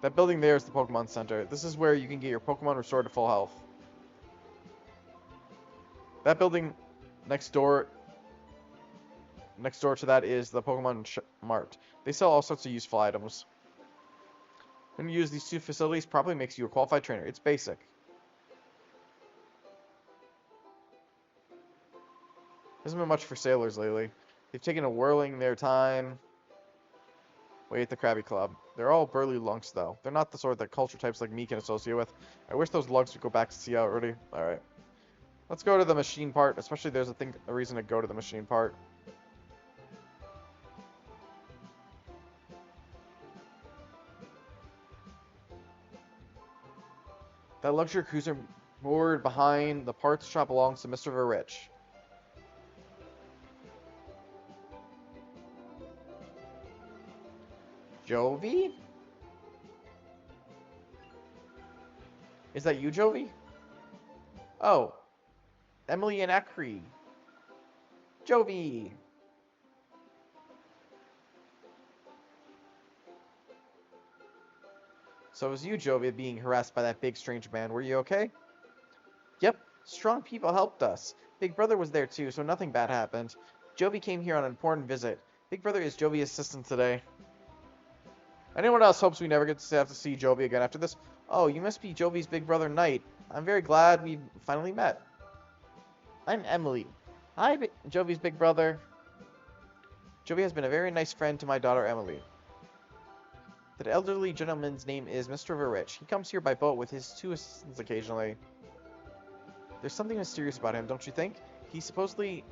That building there is the Pokemon Center. This is where you can get your Pokemon restored to full health. That building next door to that is the Pokemon Mart. They sell all sorts of useful items. When you use these two facilities, probably makes you a qualified trainer. It's basic. Hasn't been much for sailors lately. They've taken a whirling their time. Wait at the Krabby Club. They're all burly lunks, though. They're not the sort that culture types like me can associate with. I wish those lunks would go back to sea already. Alright. Let's go to the machine part. Especially there's a reason to go to the machine part. That luxury cruiser moored behind the parts shop belongs to Mr. Rich. Jovi? Is that you, Jovi? Oh. Emily and Akri. Jovi! So it was you, Jovi, being harassed by that big strange man. Were you okay? Yep. Strong people helped us. Big Brother was there too, so nothing bad happened. Jovi came here on an important visit. Big Brother is Jovi's assistant today. Anyone else hopes we never get to have to see Jovi again after this? Oh, you must be Jovi's big brother, Knight. I'm very glad we finally met. I'm Emily. Hi, Jovi's big brother. Jovi has been a very nice friend to my daughter, Emily. That elderly gentleman's name is Mr. Rich. He comes here by boat with his two assistants occasionally. There's something mysterious about him, don't you think? He's supposedly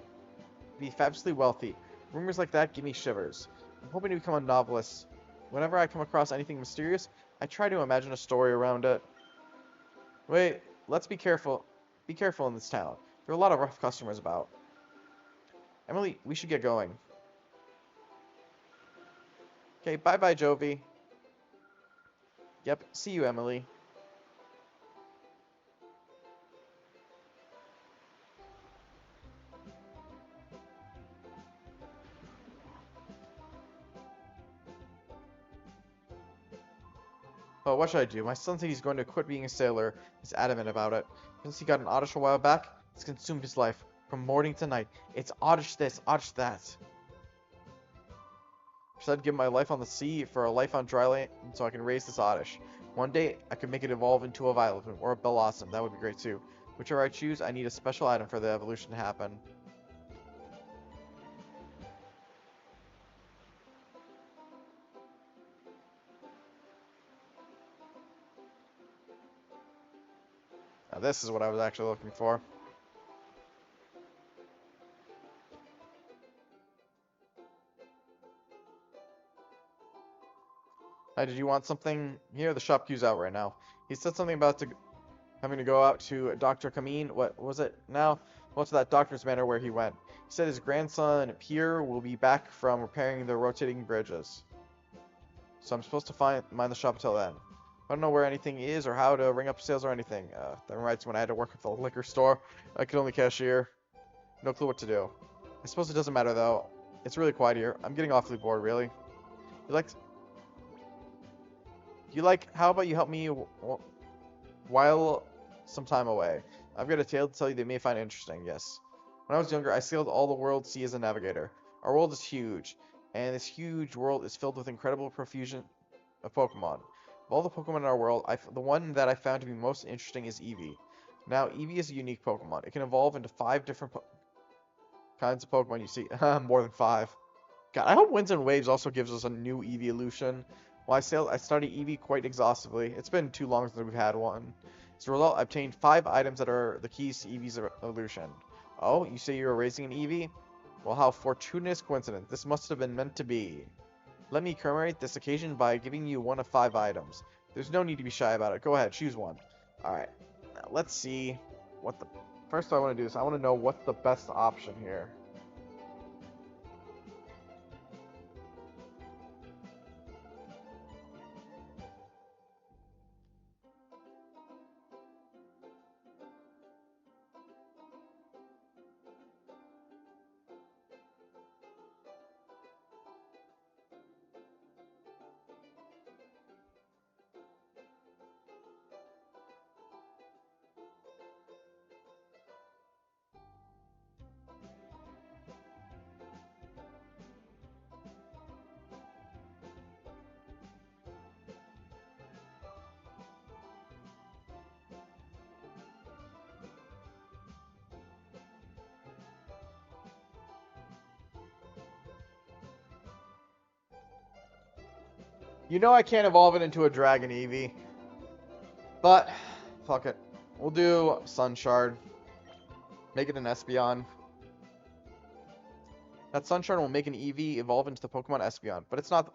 be fabulously wealthy. Rumors like that give me shivers. I'm hoping to become a novelist. Whenever I come across anything mysterious, I try to imagine a story around it. Wait, let's be careful. Be careful in this town. There are a lot of rough customers about. Emily, we should get going. Okay, bye-bye, Jovi. Yep, see you, Emily. Oh, what should I do? My son said he's going to quit being a sailor. He's adamant about it. Since he got an oddish a while back, it's consumed his life. From morning to night. It's oddish this, oddish that. Should I give my life on the sea for a life on dry land so I can raise this oddish? One day, I could make it evolve into a violet or a blossom. That would be great too. Whichever I choose, I need a special item for the evolution to happen. Now this is what I was actually looking for. Hi, did you want something? Here, the shop queue's out right now. He said something about having to go out to Dr. Kameen. What was it now? Well, to that doctor's manor where he went. He said his grandson, Pierre, will be back from repairing the rotating bridges. So I'm supposed to mind the shop until then. I don't know where anything is or how to ring up sales or anything. That reminds me when I had to work at the liquor store. I could only cashier. No clue what to do. I suppose it doesn't matter though. It's really quiet here. I'm getting awfully bored, really. How about you help me while some time away? I've got a tale to tell you that you may find interesting, yes. When I was younger, I sailed all the world sea as a navigator. Our world is huge, and this huge world is filled with incredible profusion of Pokemon. Of all the Pokemon in our world, the one that I found to be most interesting is Eevee. Now, Eevee is a unique Pokemon. It can evolve into 5 different kinds of Pokemon you see. More than 5. God, I hope Winds and Waves also gives us a new Eevee evolution. While I studied Eevee quite exhaustively. It's been too long since we've had one. As a result, I obtained 5 items that are the keys to Eevee's evolution. Oh, you say you were raising an Eevee? Well, how fortuitous coincidence. This must have been meant to be. Let me commemorate this occasion by giving you one of 5 items. There's no need to be shy about it. Go ahead, choose one. Alright, now let's see what the... First I want to do is I want to know what's the best option here. You know I can't evolve it into a Dragon Eevee. But, fuck it. We'll do Sun Shard. Make it an Espeon. That Sun Shard will make an Eevee evolve into the Pokemon Espeon, but it's not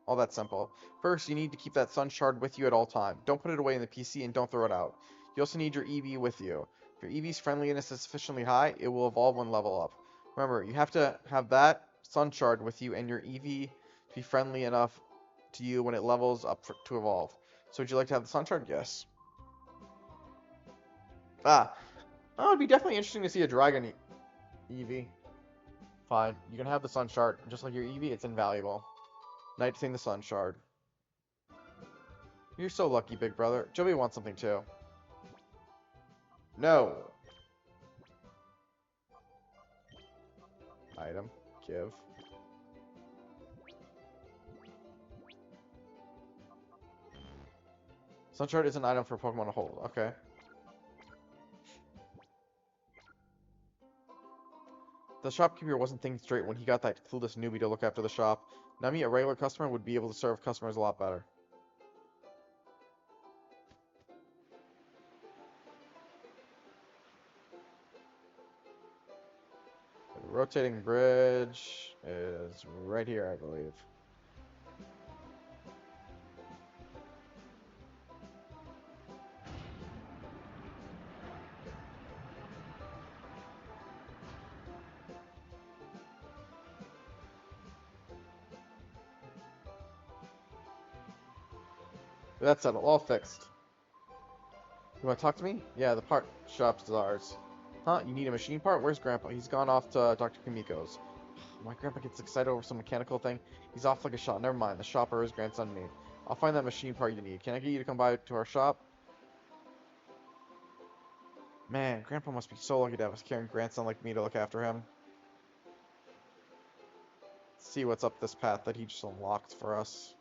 all that simple. First, you need to keep that Sun Shard with you at all time. Don't put it away in the PC and don't throw it out. You also need your Eevee with you. If your Eevee's friendliness is sufficiently high, it will evolve when level up. Remember, you have to have that Sun Shard with you and your Eevee to be friendly enough to you when it levels up to evolve. So would you like to have the Sun Shard? Yes. Ah, oh, it'd be definitely interesting to see a Dragon Eevee. Fine, you can have the Sun Shard. Just like your Eevee, it's invaluable. Knight thing the Sun Shard. You're so lucky, big brother. Joey wants something too. No. Item. Give. Sun Shard is an item for Pokemon to hold. Okay. The shopkeeper wasn't thinking straight when he got that clueless newbie to look after the shop. Now me, a regular customer, would be able to serve customers a lot better. The rotating bridge is right here, I believe. That's settled. All fixed. You want to talk to me? Yeah, the part shop's ours. Huh? You need a machine part? Where's Grandpa? He's gone off to Dr. Kamiko's. My grandpa gets excited over some mechanical thing. He's off like a shot. Never mind. The shopper his grandson need. I'll find that machine part you need. Can I get you to come by to our shop? Man, Grandpa must be so lucky to have a caring grandson like me to look after him. Let's see what's up this path that he just unlocked for us.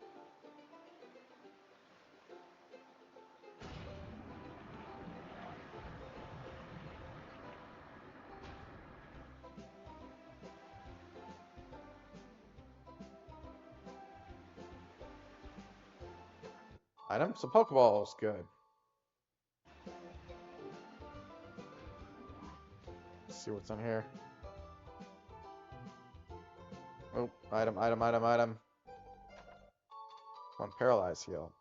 Item? Some Pokeballs. Good. Let's see what's in here. Oh, item, item, item, item. Come on, Paralyze Heal.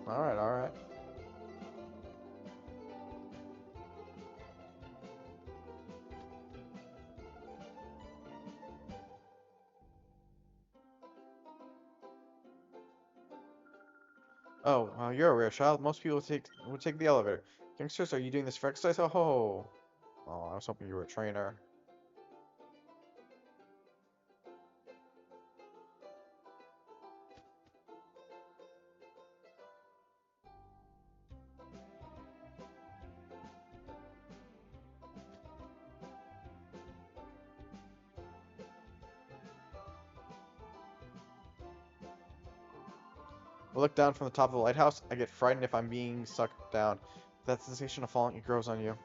Alright, alright. Oh, you're a rare child. Most people would take the elevator. Youngsters, are you doing this for exercise? Oh, I was hoping you were a trainer. I look down from the top of the lighthouse. I get frightened if I'm being sucked down. That sensation of falling, it grows on you.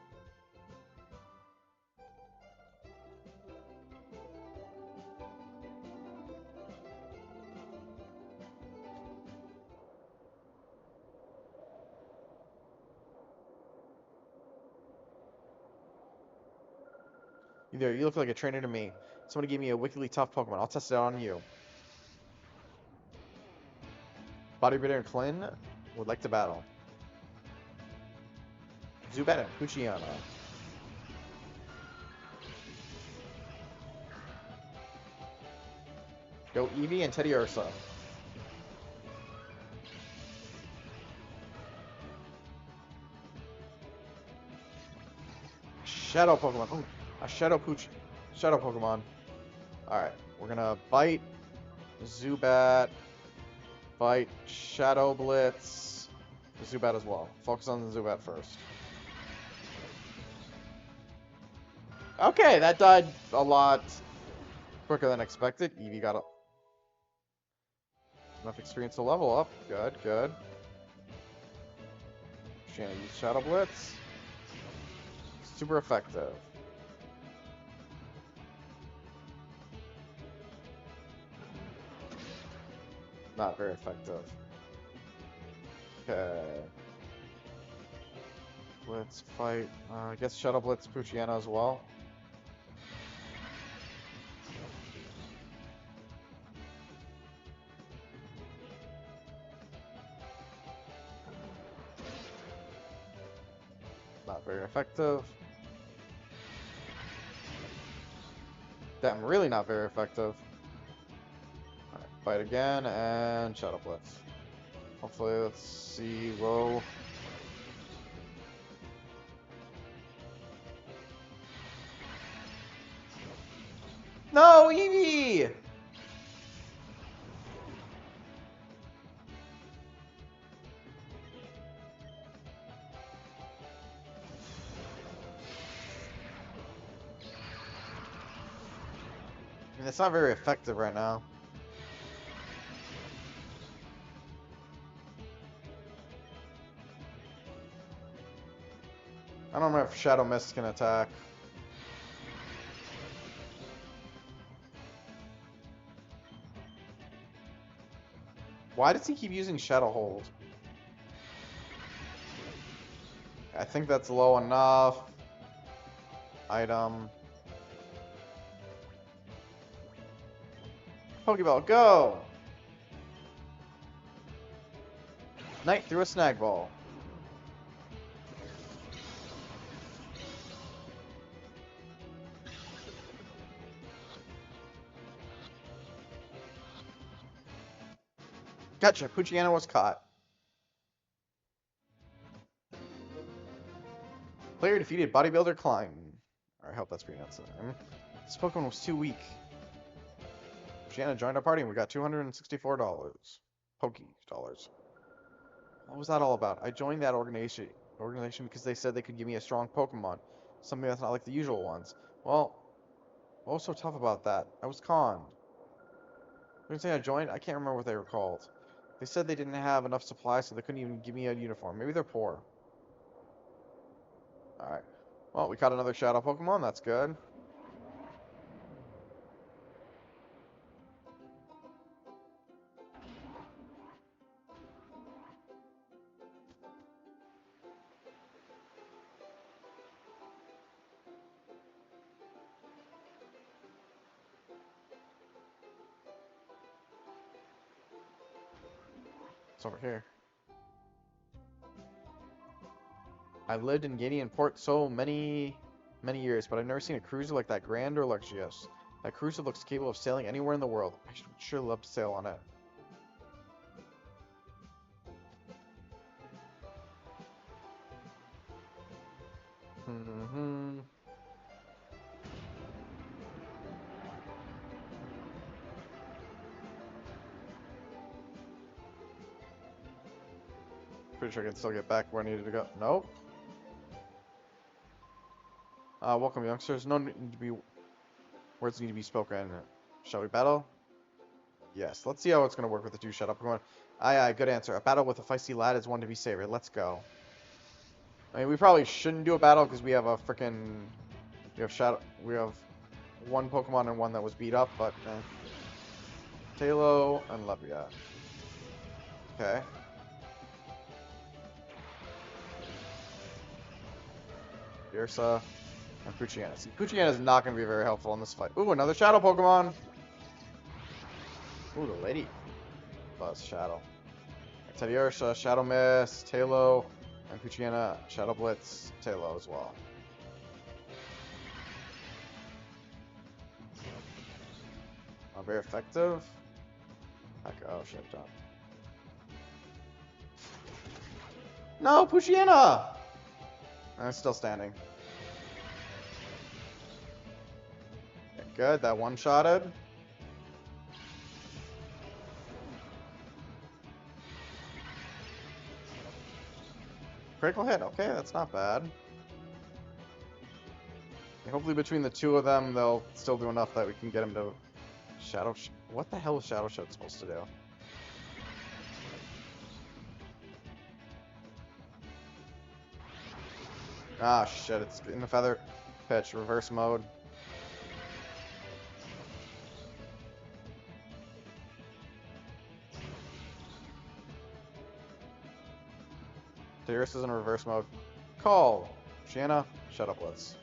You look like a trainer to me. Somebody gave me a wickedly tough Pokemon. I'll test it out on you. Bodybuilder and Flynn would like to battle. Zubat and Puchiana. Go Eevee and Teddy Ursa. Shadow Pokemon. Ooh, a Shadow Pokemon. Alright, we're gonna bite Zubat. Bite Shadow Blitz. Zubat as well. Focus on the Zubat first. Okay, that died a lot quicker than expected. Eevee got enough experience to level up. Good, good. She's gonna use Shadow Blitz. Super effective. Not very effective. Okay. Let's fight. I guess Shadow Blitz Puchiana as well. Not very effective. Damn, really not very effective. Alright, fight again and Shadow Blitz. Hopefully, let's see. Whoa. No, Eevee! I mean, it's not very effective right now. I don't know if Shadow Mist can attack. Why does he keep using Shadow Hold? I think that's low enough. Item. Pokeball, go! Knight threw a snag ball. Gotcha, Puchiana was caught. Player defeated Bodybuilder Klein. I hope that's pronounced. This Pokemon was too weak. Puchiana joined our party and we got $264. Poke dollars. What was that all about? I joined that organization because they said they could give me a strong Pokemon. Something that's not like the usual ones. Well, what was so tough about that? I was conned. You can say I joined? I can't remember what they were called. They said they didn't have enough supplies, so they couldn't even give me a uniform. Maybe they're poor. Alright. Well, we caught another Shadow Pokemon. That's good. It's over here. I lived in Gideon Port so many years, but I've never seen a cruiser like that, grand or luxurious. That cruiser looks capable of sailing anywhere in the world. I should sure love to sail on it. Mm-hmm. Pretty sure I can still get back where I needed to go. Nope. Welcome, youngsters. No need to be words need to be spoken. Shall we battle? Yes. Let's see how it's gonna work with the two Shadow Pokemon. Aye, aye. Good answer. A battle with a feisty lad is one to be savored. Let's go. I mean, we probably shouldn't do a battle because we have a freaking we have one Pokemon and one that was beat up, but Talo and Levia. Okay. Ursa and Puchiana. See, Puchiana is not going to be very helpful in this fight. Ooh, another Shadow Pokemon. Ooh, the Lady Buzz Shadow. Teddiursa, Shadow Mist, Talo, and Puchiana, Shadow Blitz, Talo as well. Not very effective. Heck, oh shit, done. No, Puchiana! I'm still standing. Okay, good, that one-shotted. Critical hit, okay, that's not bad. Hopefully between the two of them, they'll still do enough that we can get him to Shadow... What the hell is Shadow Shot supposed to do? Ah, shit, it's in the Feather Pitch, reverse mode. Teddy Ursa's in reverse mode. Call! Shiana, shut up, Blitz.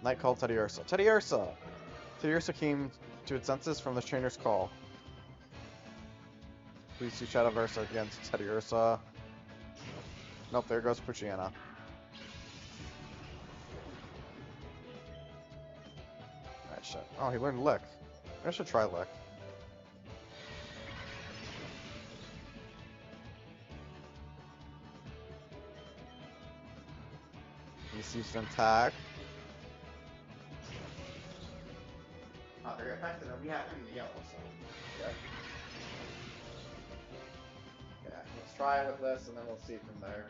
Knight called Teddy Ursa. Teddy Ursa! Teddy Ursa came to its senses from the trainer's call. Please do Shadow Ursa against Teddy Ursa. Nope, there goes Puchiana. Alright, shit. Oh, he learned Lick. I should try Lick. He sees an attack. Oh, they're affected him. We have him in the yellow, so. Okay. Yeah, let's try with this and then we'll see from there.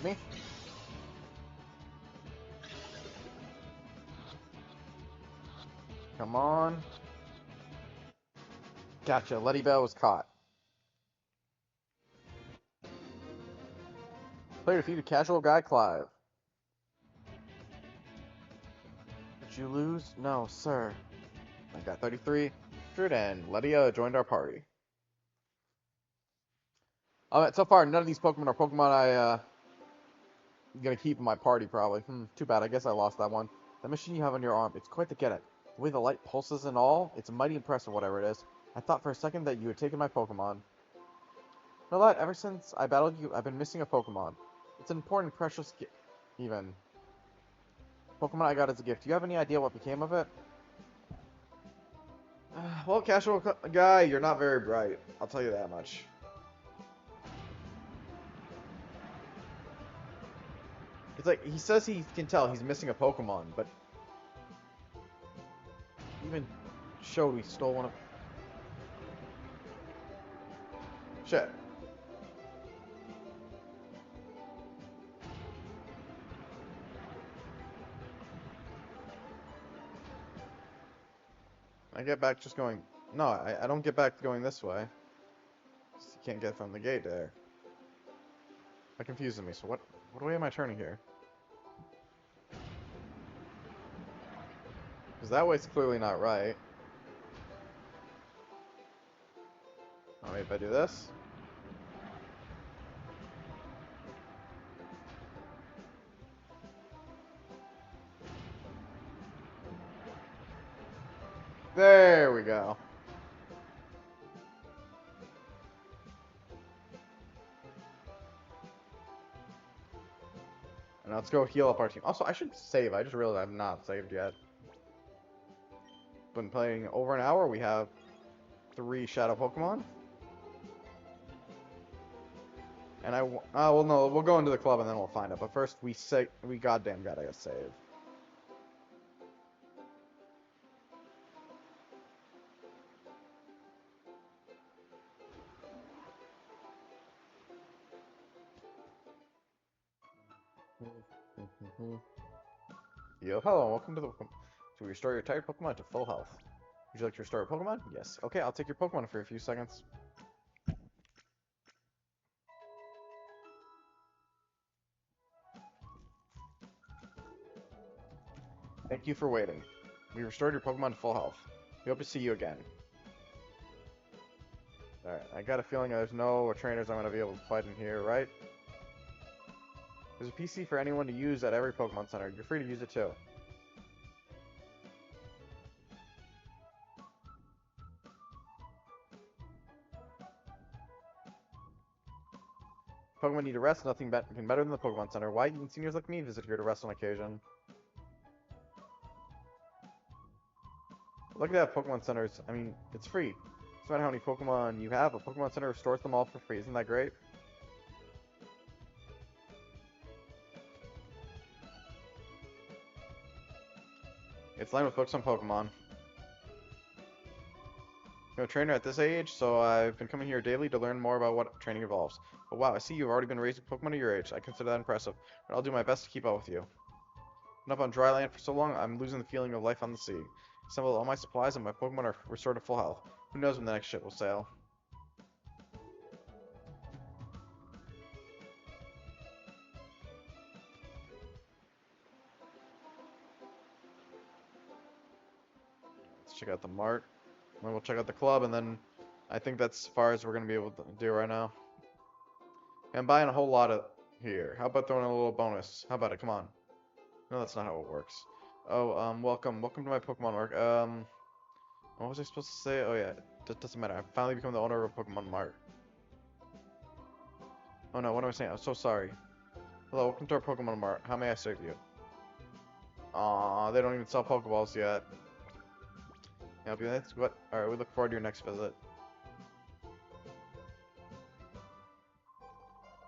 Me? Come on. Gotcha, Letty Bell was caught. Player defeated casual guy Clive. Did you lose? No, sir. I got 3,300 and Letty joined our party. Alright, so far none of these Pokemon are Pokemon I'm gonna keep in my party probably. Too bad, I guess I lost that one. The machine you have on your arm, it's quite to get it. The way the light pulses and all, it's mighty impressive, whatever it is. I thought for a second that you had taken my Pokemon. You know that, ever since I battled you, I've been missing a Pokemon. It's an important, precious gift, even. Pokemon I got as a gift. Do you have any idea what became of it? Well, casual guy, you're not very bright. I'll tell you that much. It's like, he says he can tell he's missing a Pokemon, but... even showed he stole one of... Shit. I get back just going... No, I don't get back going this way. You can't get from the gate there. That confuses me, so what way am I turning here? Because that way's clearly not right. Oh, wait, if I do this? There we go. And let's go heal up our team. Also, I should save. I just realized I'm not saved yet. Been playing over an hour. We have 3 Shadow Pokemon. And well, no, we'll go into the club and then we'll find it. But first, we goddamn gotta get saved. Yo, hello, welcome to restore your tired Pokemon to full health. Would you like to restore a Pokemon? Yes. Okay, I'll take your Pokemon for a few seconds. Thank you for waiting. We restored your Pokemon to full health. We hope to see you again. Alright, I got a feeling there's no trainers I'm going to be able to fight in here, right? There's a PC for anyone to use at every Pokemon Center. You're free to use it too. Pokemon need to rest. Nothing can better than the Pokemon Center. Why even seniors like me visit here to rest on occasion? Look at that, Pokemon Centers. I mean, it's free. No matter how many Pokemon you have, a Pokemon Center restores them all for free. Isn't that great? It's lined with books on Pokemon. I'm a trainer at this age, so I've been coming here daily to learn more about what training involves. But wow, I see you've already been raising Pokemon at your age. I consider that impressive, and I'll do my best to keep up with you. Been up on dry land for so long, I'm losing the feeling of life on the sea. Assembled all my supplies and my Pokemon are restored to full health. Who knows when the next ship will sail? check out the mart. Then we'll check out the club, and then I think that's as far as we're going to be able to do right now. I'm buying a whole lot of here. How about throwing a little bonus? How about it? Come on. No, that's not how it works. Oh, welcome to my Pokemon work. What was I supposed to say? Oh yeah, that doesn't matter. I've finally become the owner of a Pokemon Mart. Oh no, what am I saying? I'm so sorry. Hello, welcome to our Pokemon Mart. How may I serve you? Aw, they don't even sell Pokeballs yet. Yeah, that's what. Alright, we look forward to your next visit.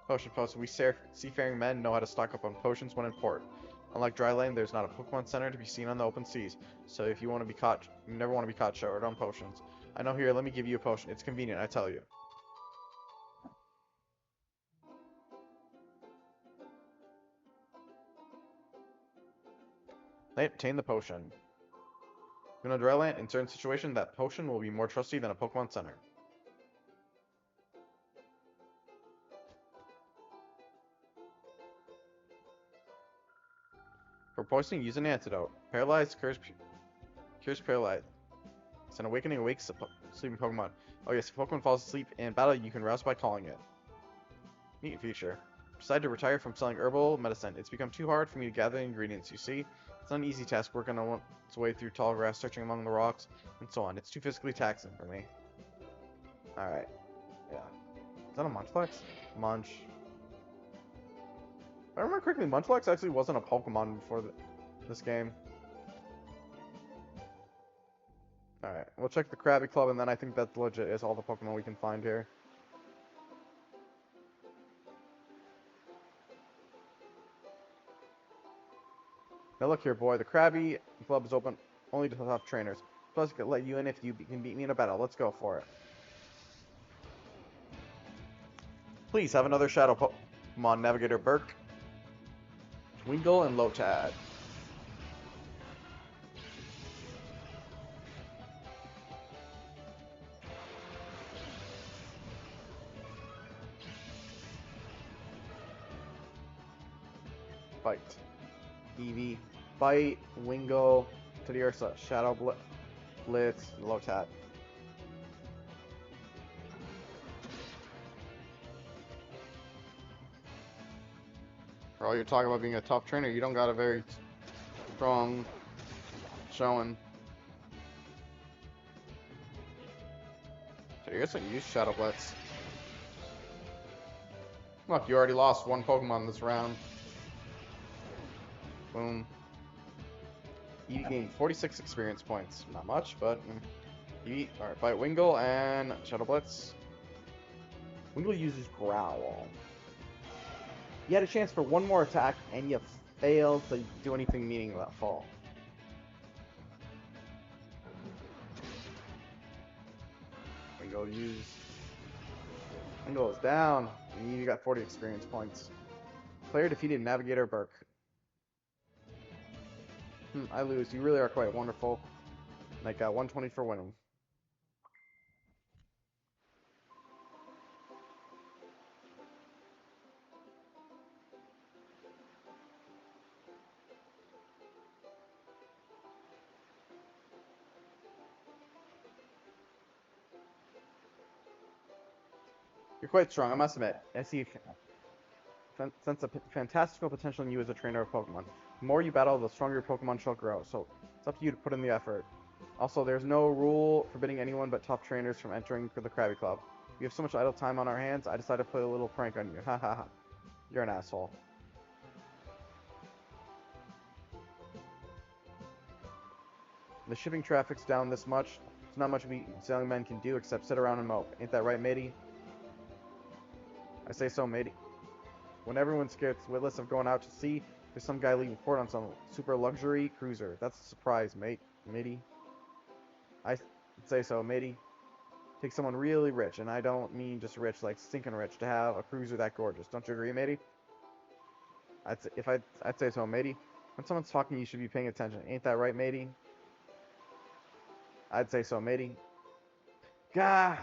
Potion Post. We seafaring men know how to stock up on potions when in port. Unlike Dryland, there's not a Pokemon Center to be seen on the open seas. So if you want to be caught, you never want to be caught short on potions. I know here, let me give you a potion. It's convenient, I tell you. Obtain the potion. In a Dryland, in certain situations, that potion will be more trusty than a Pokemon Center. For poisoning, use an antidote. Paralyzed cures paralyzed. It's an awakening awakes a sleeping Pokemon. Oh yes, if a Pokemon falls asleep in battle, you can rouse by calling it. Neat feature. Decided to retire from selling herbal medicine. It's become too hard for me to gather ingredients, you see? It's not an easy task working on its way through tall grass, searching among the rocks, and so on. It's too physically taxing for me. Alright. Yeah. Is that a Munchlax? Munch. If I remember correctly, Munchlax actually wasn't a Pokemon before this game. Alright, we'll check the Krabby Club, and then I think that legit is all the Pokemon we can find here. Now look here, boy. The Krabby Club is open only to top trainers. Plus, I could let you in if you can beat me in a battle. Let's go for it. Please have another Shadow Pokemon Navigator Burke, Wingull, and Lotad. Fight. Eevee, Bite, Wingull, Teddiursa, Shadow Blitz, and Lotad. For all you're talking about being a tough trainer, you don't got a very strong showing. Teddiursa use Shadow Blitz. Look, you already lost one Pokemon this round. Boom. You gained 46 experience points. Not much, but alright, fight Wingull and Shadow Blitz. Wingull uses Growl. You had a chance for one more attack, and you failed to do anything meaning that fall. Wingull is down. And you got 40 experience points. Player defeated Navigator Burke. I lose. You really are quite wonderful. And I got 120 for winning. You're quite strong, I must admit. I see sense of fantastical potential in you as a trainer of Pokemon. The more you battle, the stronger your Pokemon shall grow, so it's up to you to put in the effort. Also, there's no rule forbidding anyone but top trainers from entering for the Krabby Club. We have so much idle time on our hands, I decided to play a little prank on you. Ha ha ha. You're an asshole. The shipping traffic's down this much. There's not much we selling men can do except sit around and mope. Ain't that right, matey? I say so, matey. When everyone's scared witless of going out to sea, there's some guy leaving port on some super luxury cruiser. That's a surprise, matey. I say so, matey. Take someone really rich, and I don't mean just rich, like stinking rich, to have a cruiser that gorgeous. Don't you agree, matey? I'd say so, matey. When someone's talking, you should be paying attention. Ain't that right, matey? I'd say so, matey. Gah!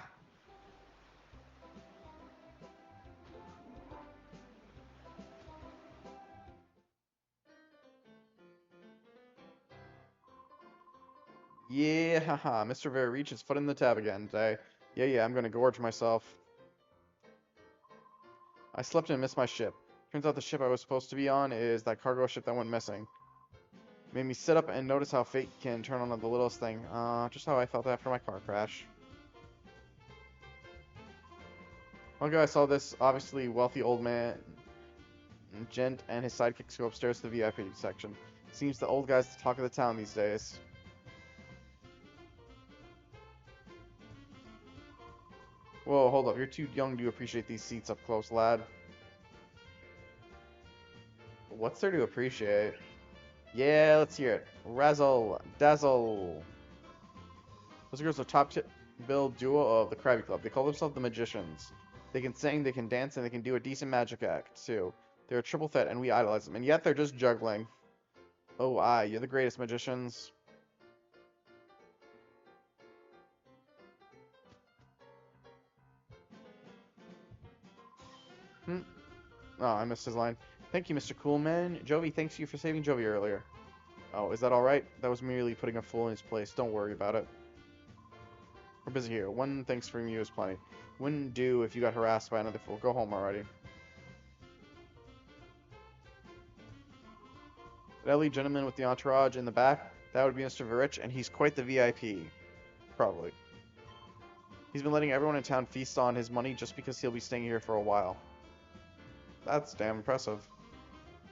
Yeah, haha. Mr. Very reached his foot in the tab again today. Yeah, I'm gonna gorge myself. I slept and missed my ship. Turns out the ship I was supposed to be on is that cargo ship that went missing. Made me sit up and notice how fate can turn on the littlest thing. Just how I felt after my car crash. One guy saw this obviously wealthy old man, gent, and his sidekicks go upstairs to the VIP section. Seems the old guy's the talk of the town these days. Whoa, hold up. You're too young to appreciate these seats up close, lad. What's there to appreciate? Yeah, let's hear it. Razzle, dazzle. Those girls are top-billed duo of the Krabby Club. They call themselves the Magicians. They can sing, they can dance, and they can do a decent magic act, too. They're a triple threat, and we idolize them. And yet they're just juggling. Oh, you're the greatest magicians. Oh, I missed his line. Thank you, Mr. Coolman. Jovi, thanks you for saving Jovi earlier. Oh, is that alright? That was merely putting a fool in his place. Don't worry about it. We're busy here. One thanks from you is plenty. Wouldn't do if you got harassed by another fool. Go home already. That elderly gentleman with the entourage in the back, that would be Mr. Virich, and he's quite the VIP. Probably. He's been letting everyone in town feast on his money just because he'll be staying here for a while. That's damn impressive.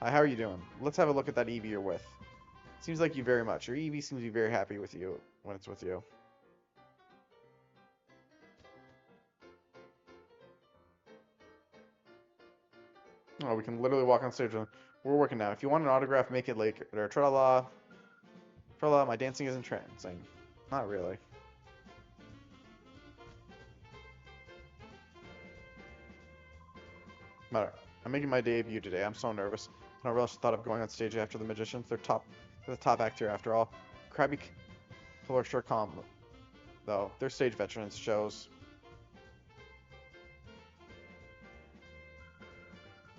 Hi, how are you doing? Let's have a look at that Eevee you're with. Seems like you very much. Your Eevee seems to be very happy with you when it's with you. Oh, we can literally walk on stage. We're working now. If you want an autograph, make it later. Tra-la-la. Tra-la, my dancing is entrancing. Not really. Matter. I'm making my debut today. I'm so nervous. I don't relish the thought of going on stage after the Magicians. They're the top act here after all. Krabby people are sure calm, though. They're stage veterans shows.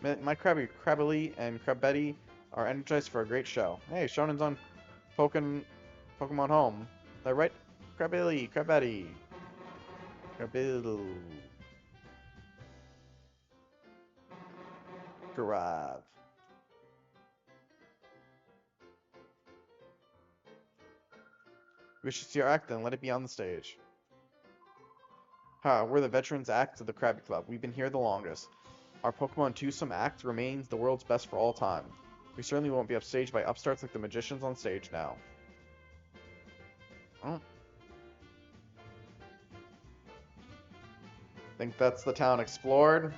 My Crabbily and Crabbetti are energized for a great show. Hey, Shonen's on Pokemon Home. Is that right? Crabbily, Crabbetti. Crabbillo. Grab. We should see our act then. Let it be on the stage. We're the Veterans Act of the Krabby Club. We've been here the longest. Our Pokemon Twosome Act remains the world's best for all time. We certainly won't be upstaged by upstarts like the Magicians on stage now. Oh. Think that's the town explored?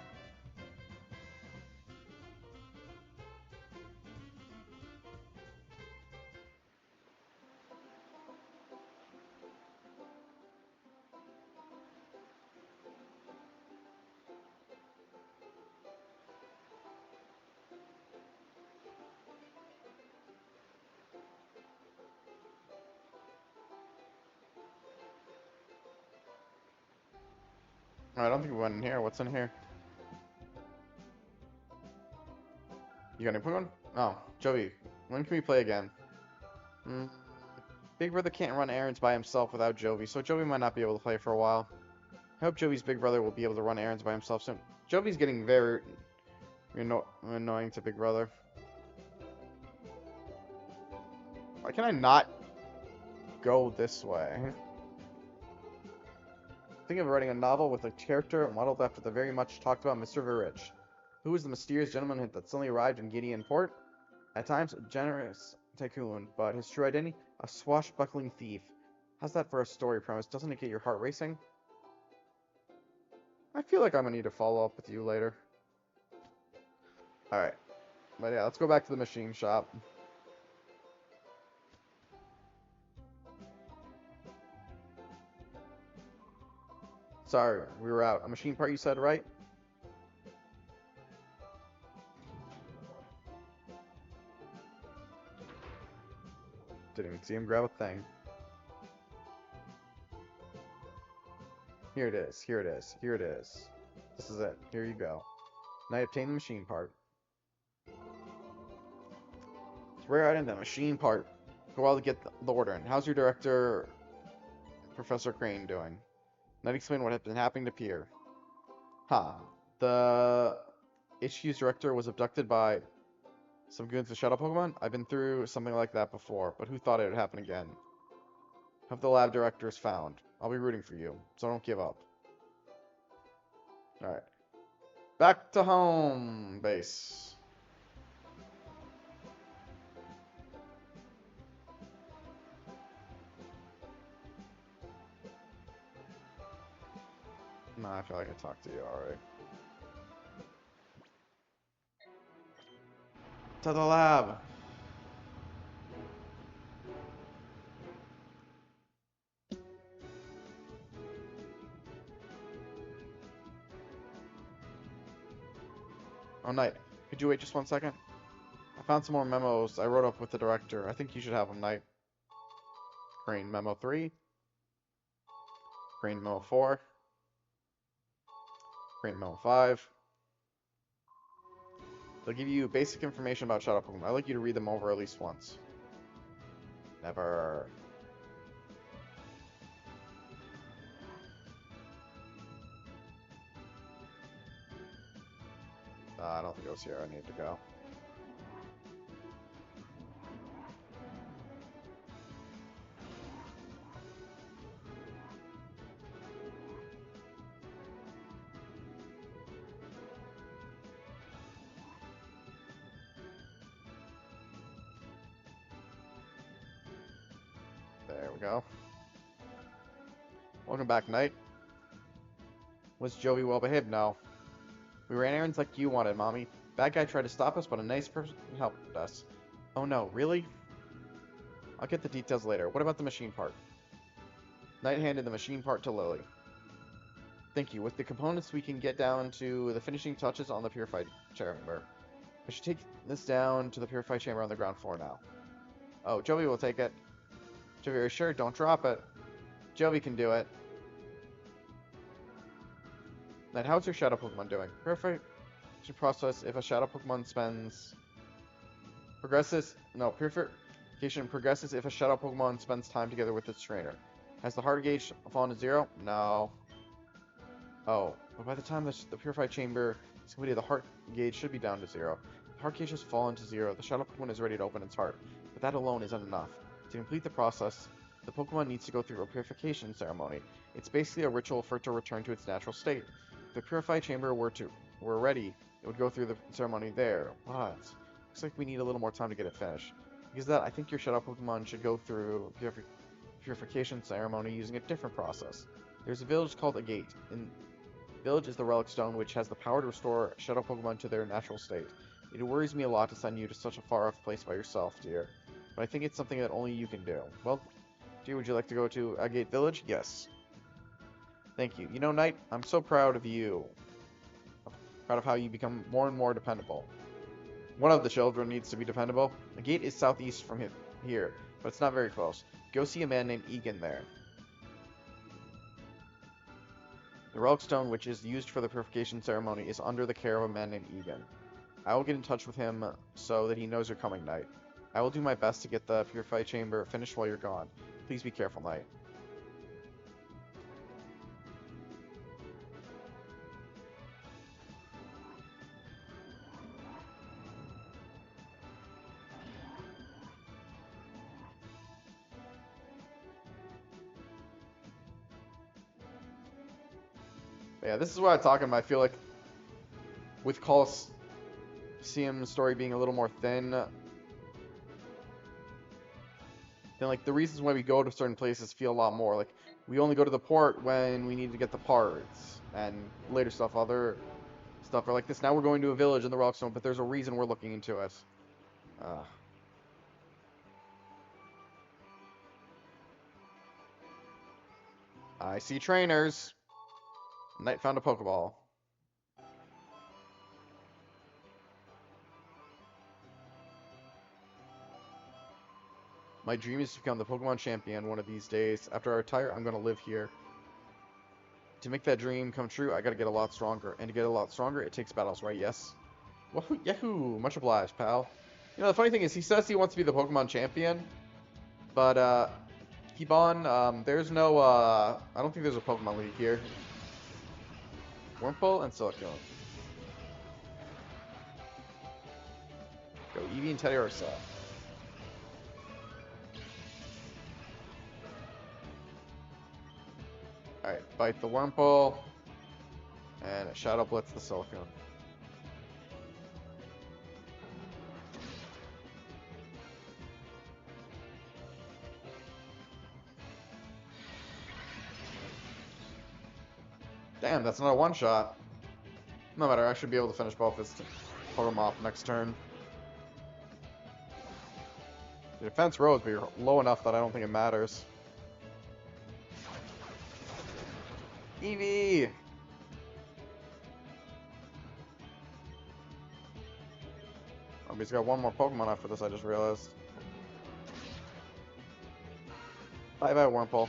I don't think we went in here. What's in here? You got any Pokemon? Oh, Joey. When can we play again? Big Brother can't run errands by himself without Jovi, so Jovi might not be able to play for a while. I hope Jovi's big brother will be able to run errands by himself soon. Jovi's getting very annoying to Big Brother. Why can I not go this way? Think of writing a novel with a character modeled after the very much talked about Mr. Virich. Who is the mysterious gentleman that suddenly arrived in Gideon Port? At times, a generous tycoon, but his true identity, a swashbuckling thief. How's that for a story premise? Doesn't it get your heart racing? I feel like I'm gonna need to follow up with you later. Alright. But yeah, let's go back to the machine shop. Sorry, we were out. A machine part you said, right? Didn't even see him grab a thing. Here it is, here it is, here it is. This is it. Here you go. Now I obtain the machine part. It's rare item, that machine part. Go out to get the order in. How's your director Professor Crane doing? Knight explained what had been happening to Pierre. The HQ's director was abducted by some goons with shadow Pokemon? I've been through something like that before, but who thought it would happen again? Have the lab directors found. I'll be rooting for you, so don't give up. Alright. Back to home base. Nah, I feel like I talked to you already. To the lab. Oh, Knight. Could you wait just 1 second? I found some more memos I wrote up with the director. I think you should have them, Knight. Crane Memo 3. Crane Memo 4. Crane Memo 5. They'll give you basic information about Shadow Pokemon. I'd like you to read them over at least once. Never. I don't think it was here. I need to go. There we go. Welcome back, Knight. Was Joey well behaved? No. We ran errands like you wanted, Mommy. Bad guy tried to stop us, but a nice person helped us. Oh no, really? I'll get the details later. What about the machine part? Knight handed the machine part to Lily. Thank you. With the components, we can get down to the finishing touches on the purified chamber. I should take this down to the purified chamber on the ground floor now. Oh, Joey will take it. Joey, are you sure? Don't drop it. Joey can do it. Knight, how's your shadow Pokemon doing? Purification process if a shadow Pokemon purification progresses if a shadow Pokemon spends time together with its trainer. Has the heart gauge fallen to 0? No. Oh, but by the time the purified chamber is completed, the heart gauge should be down to 0. The heart gauge has fallen to 0. The shadow Pokemon is ready to open its heart, but that alone isn't enough. To complete the process, the Pokemon needs to go through a purification ceremony. It's basically a ritual for it to return to its natural state. If the purified chamber were ready, it would go through the ceremony there. What? Looks like we need a little more time to get it finished. Because of that, I think your shadow Pokemon should go through purification ceremony using a different process. There's a village called a gate. In village is the relic stone, which has the power to restore shadow Pokemon to their natural state. It worries me a lot to send you to such a far-off place by yourself, dear. But I think it's something that only you can do. Well, dear, would you like to go to Agate Village? Yes. Thank you. You know, Knight, I'm so proud of you. Proud of how you become more and more dependable. One of the children needs to be dependable. The gate is southeast from here, but it's not very close. Go see a man named Egan there. The relic stone, which is used for the purification ceremony, is under the care of a man named Egan. I will get in touch with him so that he knows you're coming, Knight. I will do my best to get the purified chamber finished while you're gone. Please be careful, Knight. Yeah, this is what I'm talking about. I feel like with Colosseum's story being a little more thin, then like the reasons why we go to certain places feel a lot more. Like we only go to the port when we need to get the parts, and later stuff, other stuff are like this. Now we're going to a village in the Rockstone, but there's a reason we're looking into it. I see trainers. Knight found a Pokeball. My dream is to become the Pokemon champion one of these days. After I retire, I'm going to live here. To make that dream come true, I got to get a lot stronger. And to get a lot stronger, it takes battles, right? Yes. Woohoo! Yahoo! Much obliged, pal. You know, the funny thing is, he says he wants to be the Pokemon champion, but Keep on. There's no, I don't think there's a Pokemon League here. Wurmple and Silicone. Go Eevee and Teddiursa. Alright, bite the Wurmple. And Shadow Blitz the Silicone. Damn, that's not a one-shot. No matter, I should be able to finish both his Pokemon off next turn. The defense rose, but you're low enough that I don't think it matters. Eevee! Oh, he's got one more Pokemon after this, I just realized. Bye-bye, Wurmple.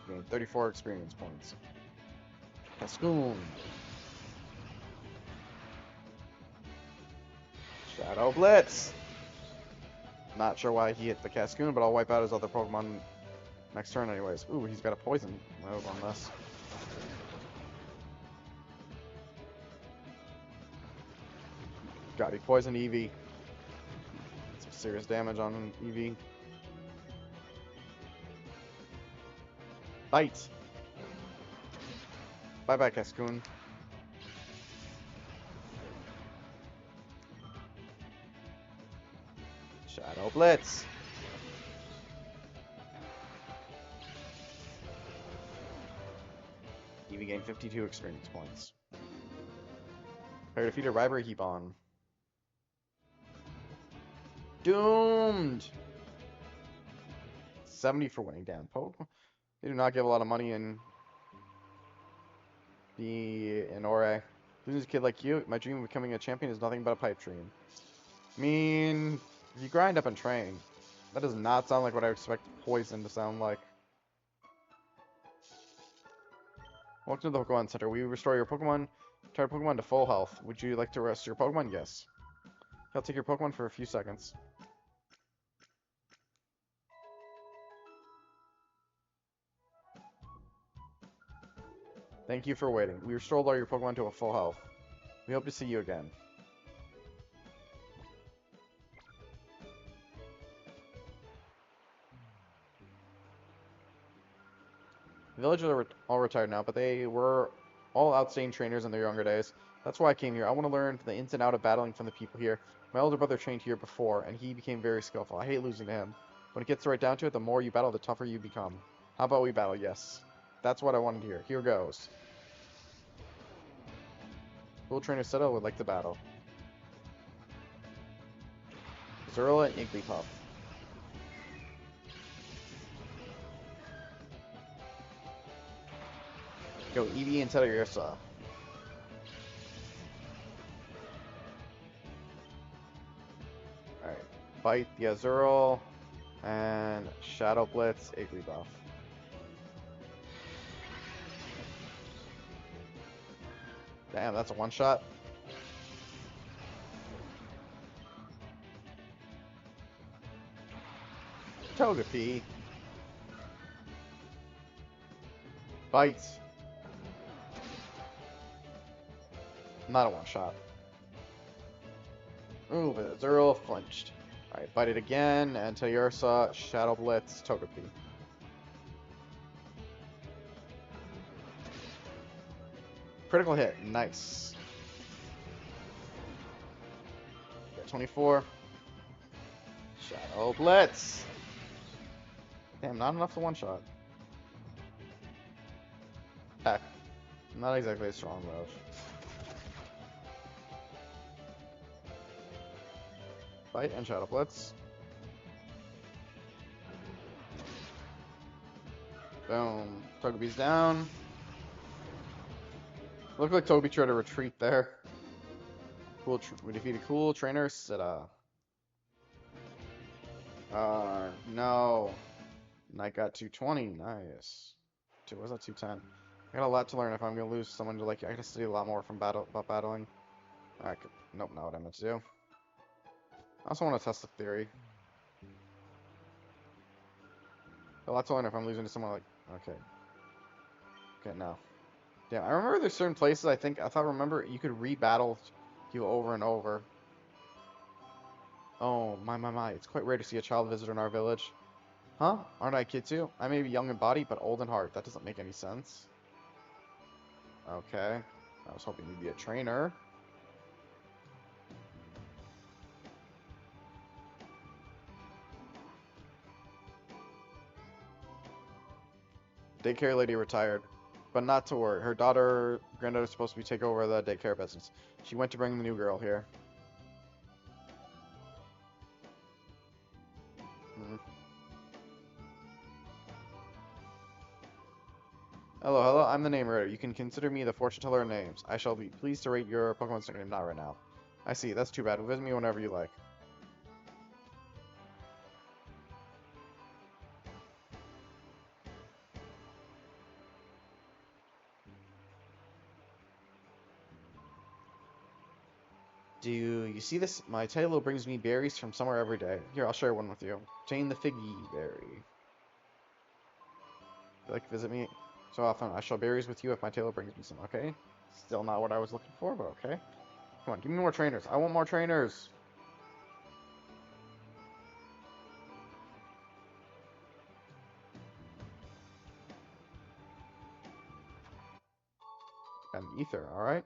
Gained 34 experience points. Cascoon. Shadow Blitz. Not sure why he hit the Cascoon, but I'll wipe out his other Pokemon next turn anyways. Ooh, he's got a poison move on this. God, he poisoned Eevee. Some serious damage on Eevee. Bite. Bye-bye, Cascoon. Shadow Blitz. Eevee gained 52 experience points. Player defeated Rivalry Heap on. Doomed! 70 for winning down. Pokemon. They do not give a lot of money in Orre. Losing a kid like you, my dream of becoming a champion is nothing but a pipe dream. I mean, if you grind up and train, that does not sound like what I would expect poison to sound like. Welcome to the Pokemon Center. We restore your Pokemon, entire Pokemon to full health. Would you like to rest your Pokemon? Yes. I'll take your Pokemon for a few seconds. Thank you for waiting. We restored all your Pokemon to a full health. We hope to see you again. The villagers are all retired now, but they were all outstanding trainers in their younger days. That's why I came here. I want to learn the ins and outs of battling from the people here. My older brother trained here before, and he became very skillful. I hate losing to him. When it gets right down to it, the more you battle, the tougher you become. How about we battle? Yes. That's what I wanted to hear. Here goes. Cool trainer said I would like to battle. Zerla and Igglybuff. Go Eevee and Teddiursa. Alright. Bite the Azurill. And Shadow Blitz Igglybuff. Damn, that's a one-shot. Togepi. Bites. Not a one-shot. Ooh, but Azurill flinched. Alright, bite it again, and Teddiursa, Shadow Blitz, Togepi. Critical hit, nice. Got 24. Shadow Blitz. Damn, not enough to one-shot. Heck, not exactly a strong move. Bite and Shadow Blitz. Boom. Togepi's down. Looked like Togepi tried to retreat there. Cool. We defeated Cool Trainer Sita. No. Knight got 220. Nice. Was that 210? I got a lot to learn if I'm gonna lose someone to like. I gotta study a lot more from about battling. Alright. Nope, not what I meant to do. I also want to test the theory. Well, that's only if I'm losing to someone like... Okay. Okay, no. Damn, I remember there's certain places I remember you could re-battle you over and over. Oh, my. It's quite rare to see a child visitor in our village. Huh? Aren't I a kid too? I may be young in body, but old in heart. That doesn't make any sense. Okay. I was hoping you'd be a trainer. Daycare lady retired. But not to worry. Her granddaughter's supposed to take over the daycare business. She went to bring the new girl here. Hmm. Hello, I'm the name writer. You can consider me the fortune teller of names. I shall be pleased to rate your Pokemon's nickname, not right now. I see, that's too bad. Visit me whenever you like. Do you see this? My tailor brings me berries from somewhere every day. Here, I'll share one with you. Obtain the figgy berry. You like to visit me so often? I shall berries with you if my tailor brings me some, okay? Still not what I was looking for, but okay. Come on, give me more trainers. I want more trainers. And ether, alright?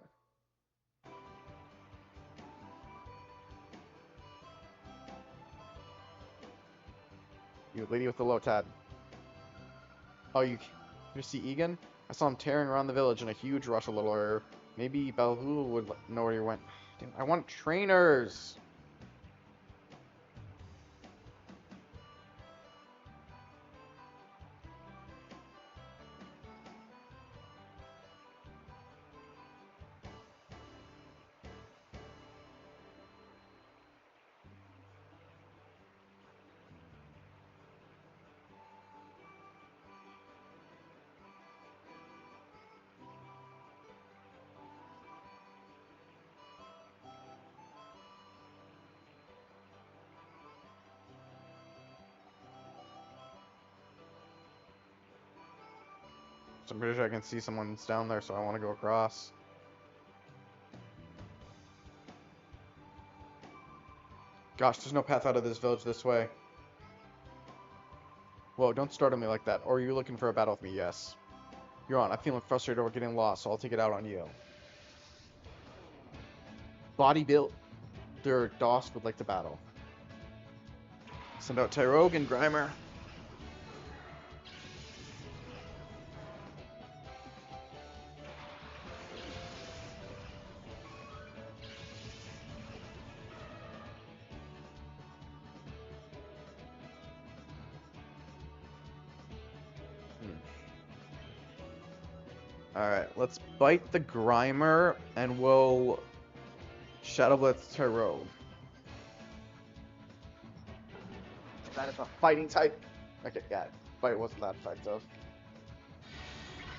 You lady with the low tad. Oh, you see Egan? I saw him tearing around the village in a huge rush a little earlier. Maybe Baloo would know where he went. Damn, I want trainers! So I'm pretty sure I can see someone's down there, so I want to go across. Gosh, there's no path out of this village this way. Whoa, don't start on me like that. Or are you looking for a battle with me? Yes. You're on. I'm feeling frustrated over getting lost, so I'll take it out on you. Bodybuilder Dost would like to battle. Send out Tyrogue and Grimer. Alright, let's bite the Grimer, and we'll Shadow Blitz Tyrogue. That is a fighting type. Okay, yeah, bite wasn't that effective.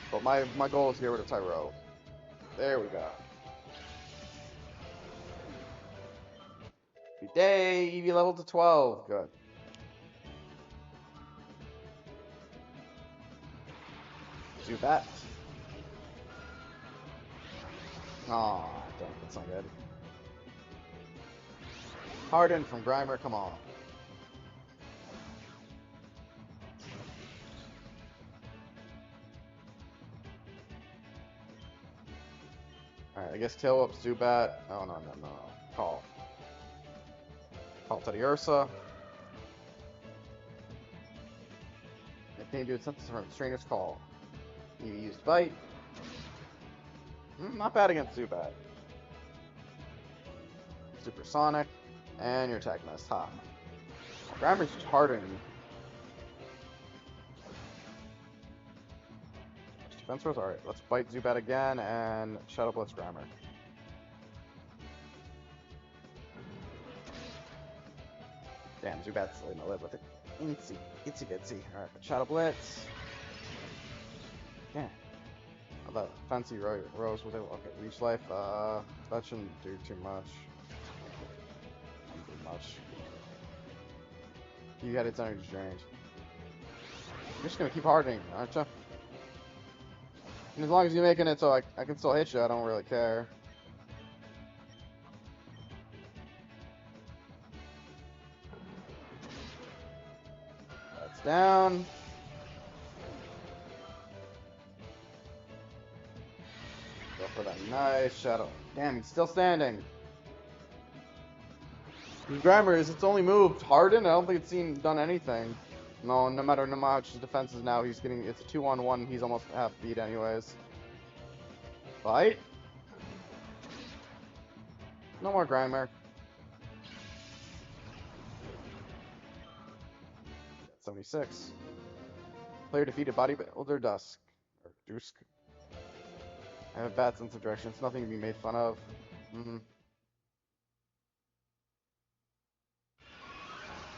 But my goal is to get rid of Tyrogue. There we go. Good day, EV level to 12. Good. Do that. Aw, damn, that's not good. Harden from Grimer, come on. Alright, I guess tail up Zubat. Oh, no. Call. Call Teddy Ursa. Can you do something from Trainer's Call? You used Bite. Not bad against Zubat. Supersonic. And your attack missed. Ha. Grimer's just hardened. Defense Rose? Alright, let's bite Zubat again and Shadow Blitz Grimer. Damn, Zubat's letting me live with it. Itsy bitsy. Alright, Shadow Blitz. Yeah. Oh, that fancy rose was able. Okay, Leech Life. That shouldn't do too much. Not too much. You got its energy drained. You're just gonna keep hardening, aren't you? And as long as you're making it so I can still hit you, I don't really care. That's down. Go for that nice shadow. Damn, he's still standing. Grimmer's, it's only moved hardened. I don't think it's done anything. No matter how much his defense is now, it's a 2-on-1. He's almost half beat anyways. Fight. No more Grimer. 76. Player defeated Bodybuilder Dusk. Or Dusk. I have a bad sense of direction. It's nothing to be made fun of.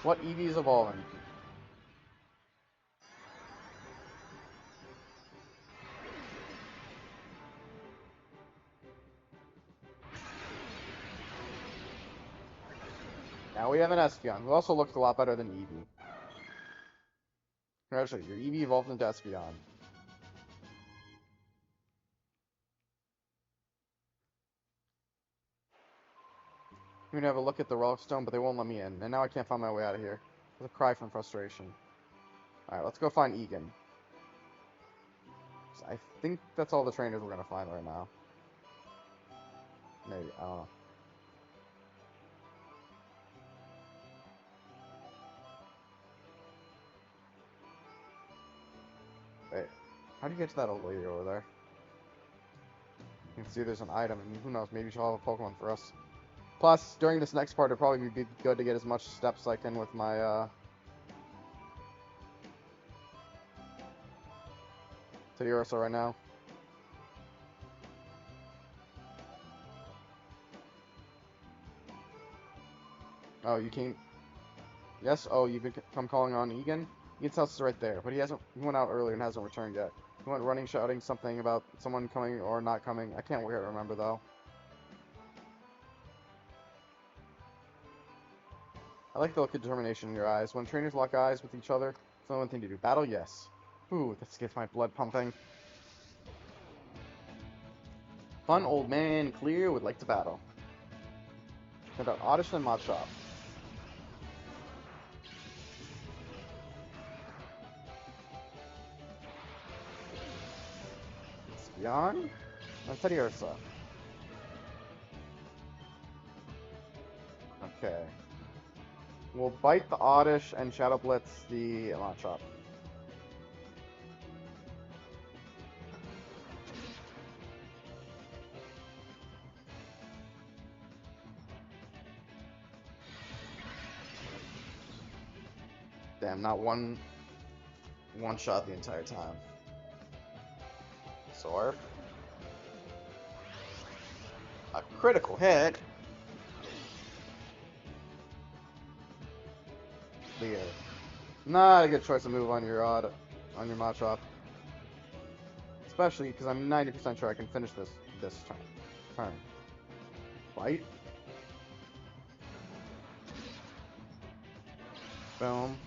What Eevee is evolving? Now we have an Espeon, who also looks a lot better than Eevee. Congratulations, your Eevee evolved into Espeon. I'm gonna have a look at the Relic Stone, but they won't let me in, and now I can't find my way out of here. With a cry from frustration. Alright, let's go find Egan. I think that's all the trainers we're gonna find right now. Maybe, I don't know. Wait, how do you get to that old lady over there? You can see there's an item, and who knows, maybe she'll have a Pokemon for us. Plus, during this next part, it'd probably be good to get as much steps as I can with my, Teddiursa right now. Oh, you can't... Yes? Oh, you've come calling on Egan? Egan's house is right there, but he went out earlier and hasn't returned yet. He went running, shouting something about someone coming or not coming. I can't remember, though. I like the look of determination in your eyes. When trainers lock eyes with each other, it's the only thing to do. Battle, yes. Ooh, this gets my blood pumping. Fun old man Clear would like to battle. Send out Oddish and Machop. Espeon and Teddiursa. Okay. We'll bite the Oddish and Shadow Blitz the Machop. Damn, not one shot the entire time. Sword. A critical hit. Clear. Not a good choice of move on your Machop. Especially because I'm 90% sure I can finish this turn. Fight. Boom.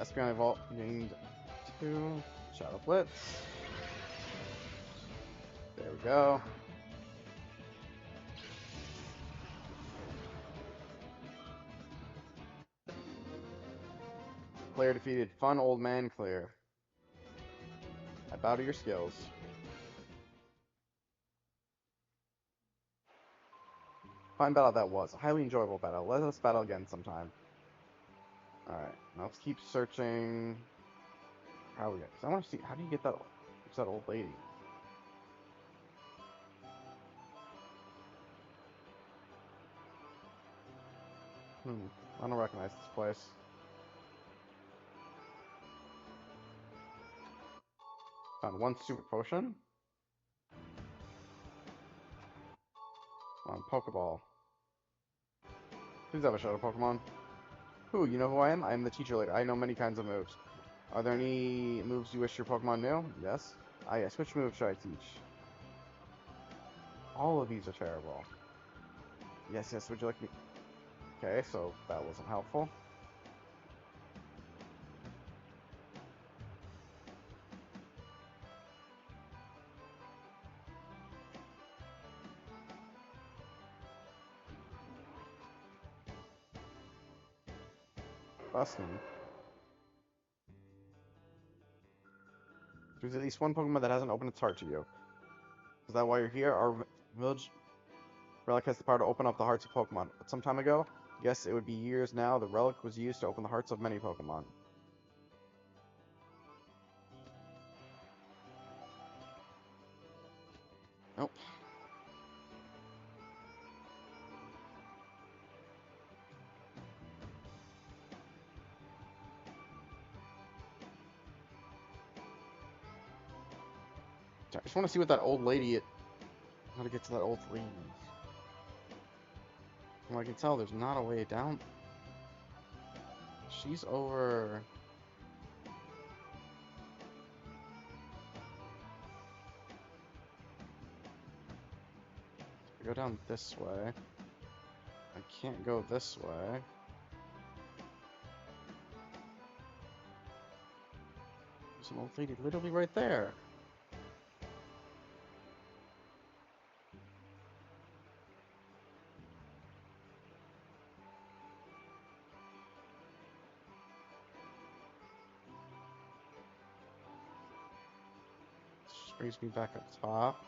Espeon Evolved gained 2. Shadow Blitz. There we go. Player defeated. Fun old man Clear. I bow to your skills. Fine battle that was. A highly enjoyable battle. Let us battle again sometime. Alright, now let's keep searching. How we get? I want to see. How do you get that old lady? I don't recognize this place. Found one super potion. One Pokeball. Please have a Shadow Pokemon. Who? You know who I am? I am the teacher lady. I know many kinds of moves. Are there any moves you wish your Pokemon knew? Yes. Ah, yes. Which move should I teach? All of these are terrible. Yes, yes. Would you like me? Okay, so that wasn't helpful. Busting. There's at least one Pokemon that hasn't opened its heart to you. Is that why you're here? Our village relic has the power to open up the hearts of Pokemon. But some time ago, yes, it would be years now, the relic was used to open the hearts of many Pokemon. Nope. I just want to see what that old lady... How to get to that old lady. Well, I can tell there's not a way down. She's over... I go down this way. I can't go this way. There's an old lady literally right there. This brings me back up top.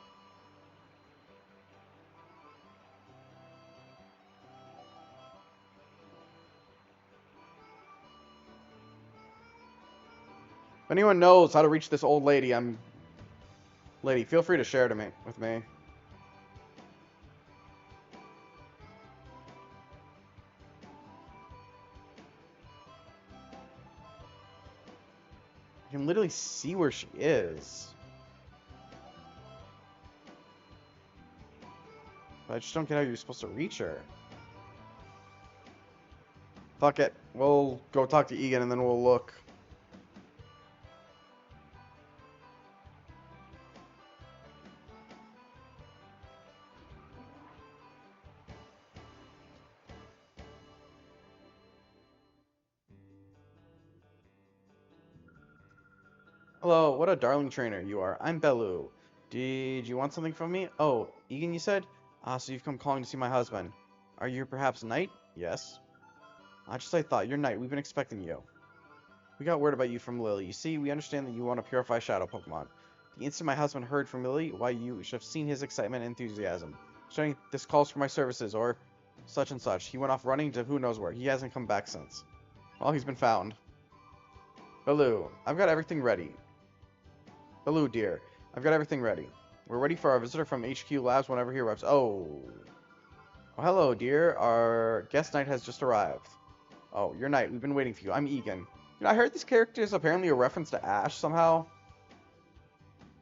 If anyone knows how to reach this old lady, Lady, feel free to share to me with me. I can literally see where she is. But I just don't get how you're supposed to reach her. Fuck it. We'll go talk to Egan and then we'll look. Hello, what a darling trainer you are. I'm Bellu. Did you want something from me? Oh, Egan, you said? Ah, so you've come calling to see my husband. Are you perhaps Knight? Yes. Just I thought, you're Knight. We've been expecting you. We got word about you from Lily. You see, we understand that you want to purify Shadow Pokemon. The instant my husband heard from Lily, why, you should have seen his excitement and enthusiasm. Shouting, this calls for my services, or such and such. He went off running to who knows where. He hasn't come back since. Well, he's been found. Baloo, I've got everything ready. Baloo, dear, I've got everything ready. We're ready for our visitor from HQ Labs whenever he arrives. Oh. Oh, hello, dear. Our guest Knight has just arrived. Oh, you're Knight. We've been waiting for you. I'm Egan. You know, I heard this character is apparently a reference to Ash somehow.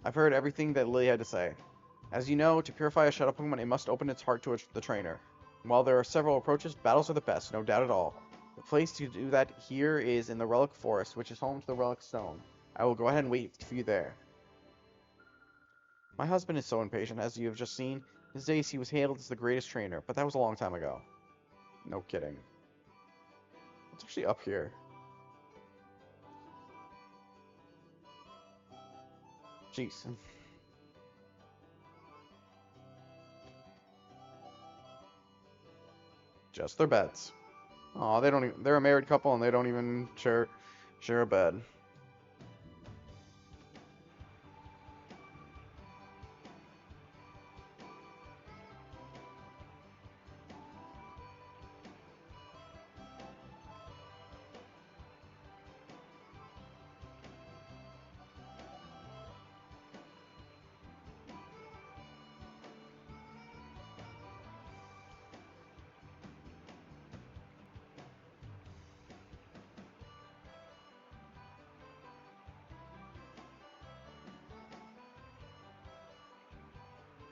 I've heard everything that Lily had to say. As you know, to purify a Shadow Pokemon, it must open its heart to the trainer. While there are several approaches, battles are the best, no doubt at all. The place to do that here is in the Relic Forest, which is home to the Relic Stone. I will go ahead and wait for you there. My husband is so impatient, as you have just seen. His days he was hailed as the greatest trainer, but that was a long time ago. No kidding. What's actually up here? Jeez. Just their beds. Aw, they don't even, they're a married couple and they don't even share a bed.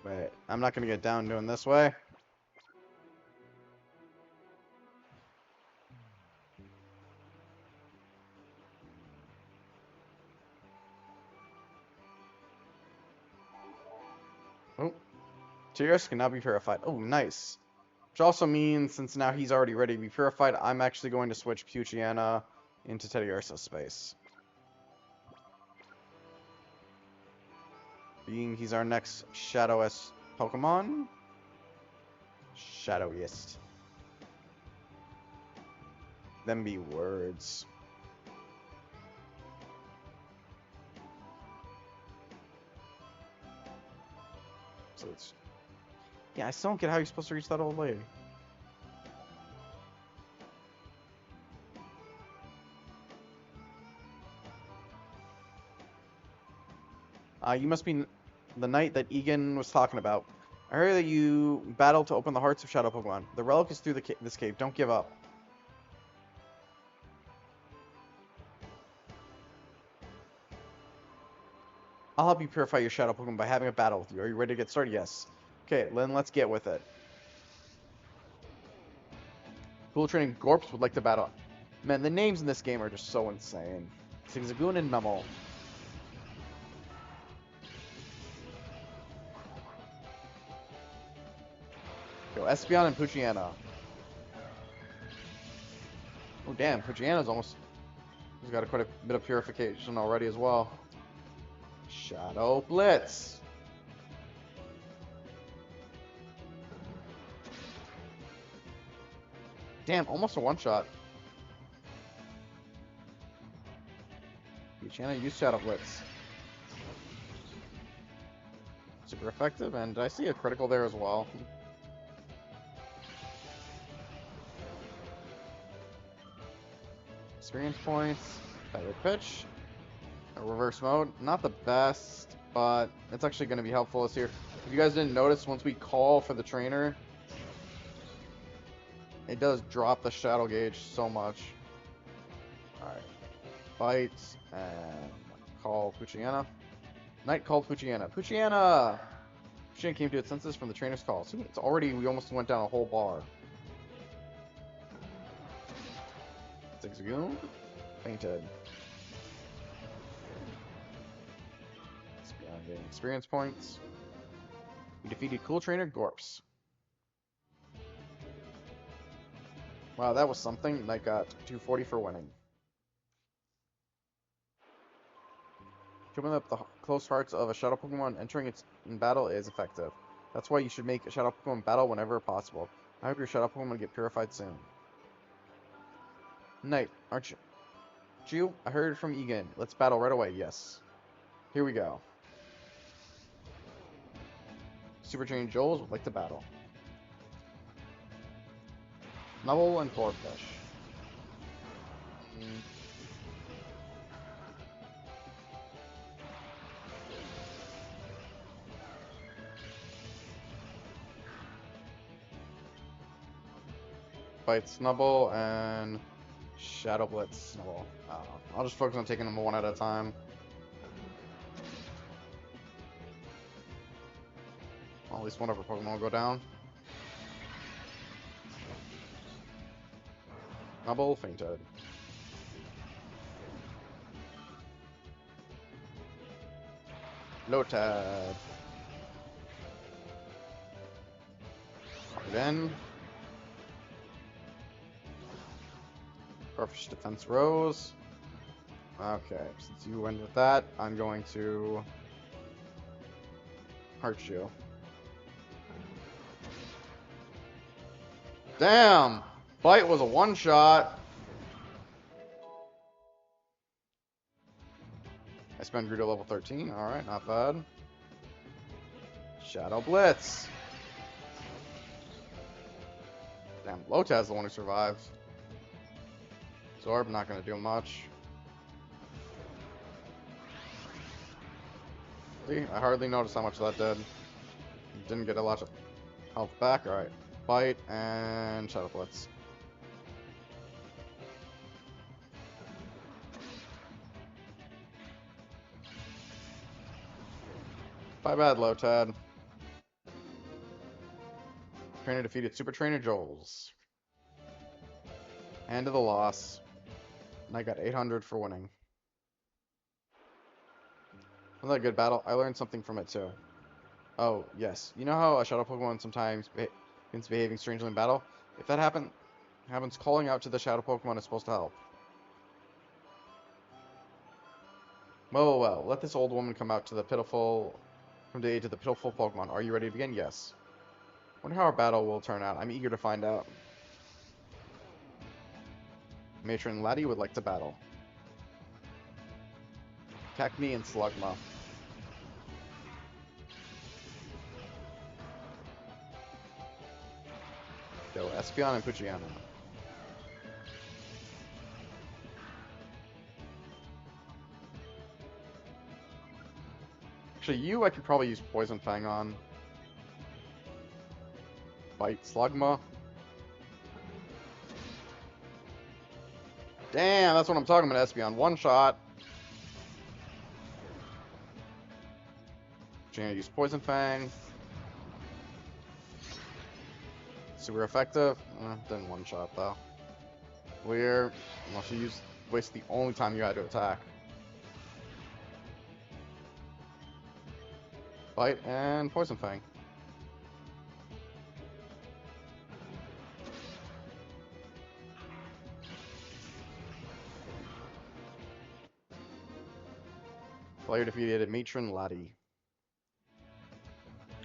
Wait, I'm not gonna get down doing this way. Oh, tears cannot be purified. Oh, nice. Which also means, since now he's already ready to be purified, I'm actually going to switch Poochyena into Teddiursa's space. Being he's our next Shadow-esque Pokemon. Shadowiest. Them be words. So it's... Yeah, I still don't get how you're supposed to reach that old lady. You must be the knight that Egan was talking about. I heard that you battled to open the hearts of Shadow Pokemon. The relic is through this cave. Don't give up. I'll help you purify your Shadow Pokemon by having a battle with you. Are you ready to get started? Yes. Okay, then let's get with it. Cool Training Gorps would like to battle. Man, the names in this game are just so insane. Zigzagoon and Numel. Go Espeon and Poochyena. Oh damn, Poochyena's almost... He's got quite a bit of purification already as well. Shadow Blitz. Damn, almost a one-shot. Poochyena used Shadow Blitz. Super effective, and I see a critical there as well. Experience points, Feather Pitch, a reverse mode, not the best, but it's actually going to be helpful this year. If you guys didn't notice, once we call for the trainer, it does drop the shadow gauge so much. Alright, Bite, and call Poochyena. Knight called Poochyena. Poochyena! Poochyena came to its senses from the trainer's call. See, it's already, we almost went down a whole bar. Zigzagoon, fainted. Espeon getting experience points. We defeated Cool Trainer Gorps. Wow, that was something. Knight got 240 for winning. Opening up the close hearts of a Shadow Pokemon entering its in battle is effective. That's why you should make a Shadow Pokemon battle whenever possible. I hope your Shadow Pokemon get purified soon. Knight, aren't you? I heard from Egan. Let's battle right away. Yes. Here we go. Super Trained Joels would like to battle. Numel and Corphish. Fight Snubble and Shadow Blitz Snubble. I don't know. I'll just focus on taking them one at a time. Well, at least one of our Pokemon will go down. Snubble fainted. Lotad. Then Corphish defense rose. Okay, since you went with that, I'm going to hurt you. Damn! Bite was a one-shot. I spent grew to level 13. Alright, not bad. Shadow Blitz. Damn, Lotad's the one who survived. Zorb not going to do much. See, I hardly noticed how much that did. Didn't get a lot of health back. Alright. Bite and Shadow Blitz. Bye bad, Lotad. Trainer defeated Super Trainer Joels. Hand of the loss. And I got 800 for winning. Wasn't that a good battle? I learned something from it too. Oh, yes. You know how a Shadow Pokemon sometimes Begins behaving strangely in battle. If that happens, calling out to the shadow Pokemon is supposed to help. Well, let this old woman come out to the pitiful, come to aid to the pitiful Pokemon. Are you ready to begin? Yes. Wonder how our battle will turn out. I'm eager to find out. Matron Laddie would like to battle. Cacnea and Slugma. Go Espeon and Poochyena. Actually, I could probably use Poison Fang on. Bite Slugma. Damn, that's what I'm talking about, Espeon. One shot. Gonna use Poison Fang. Super effective. Didn't one shot though. Clear. Unless you waste the only time you had to attack. Bite and Poison Fang. Player defeated Matron Laddie.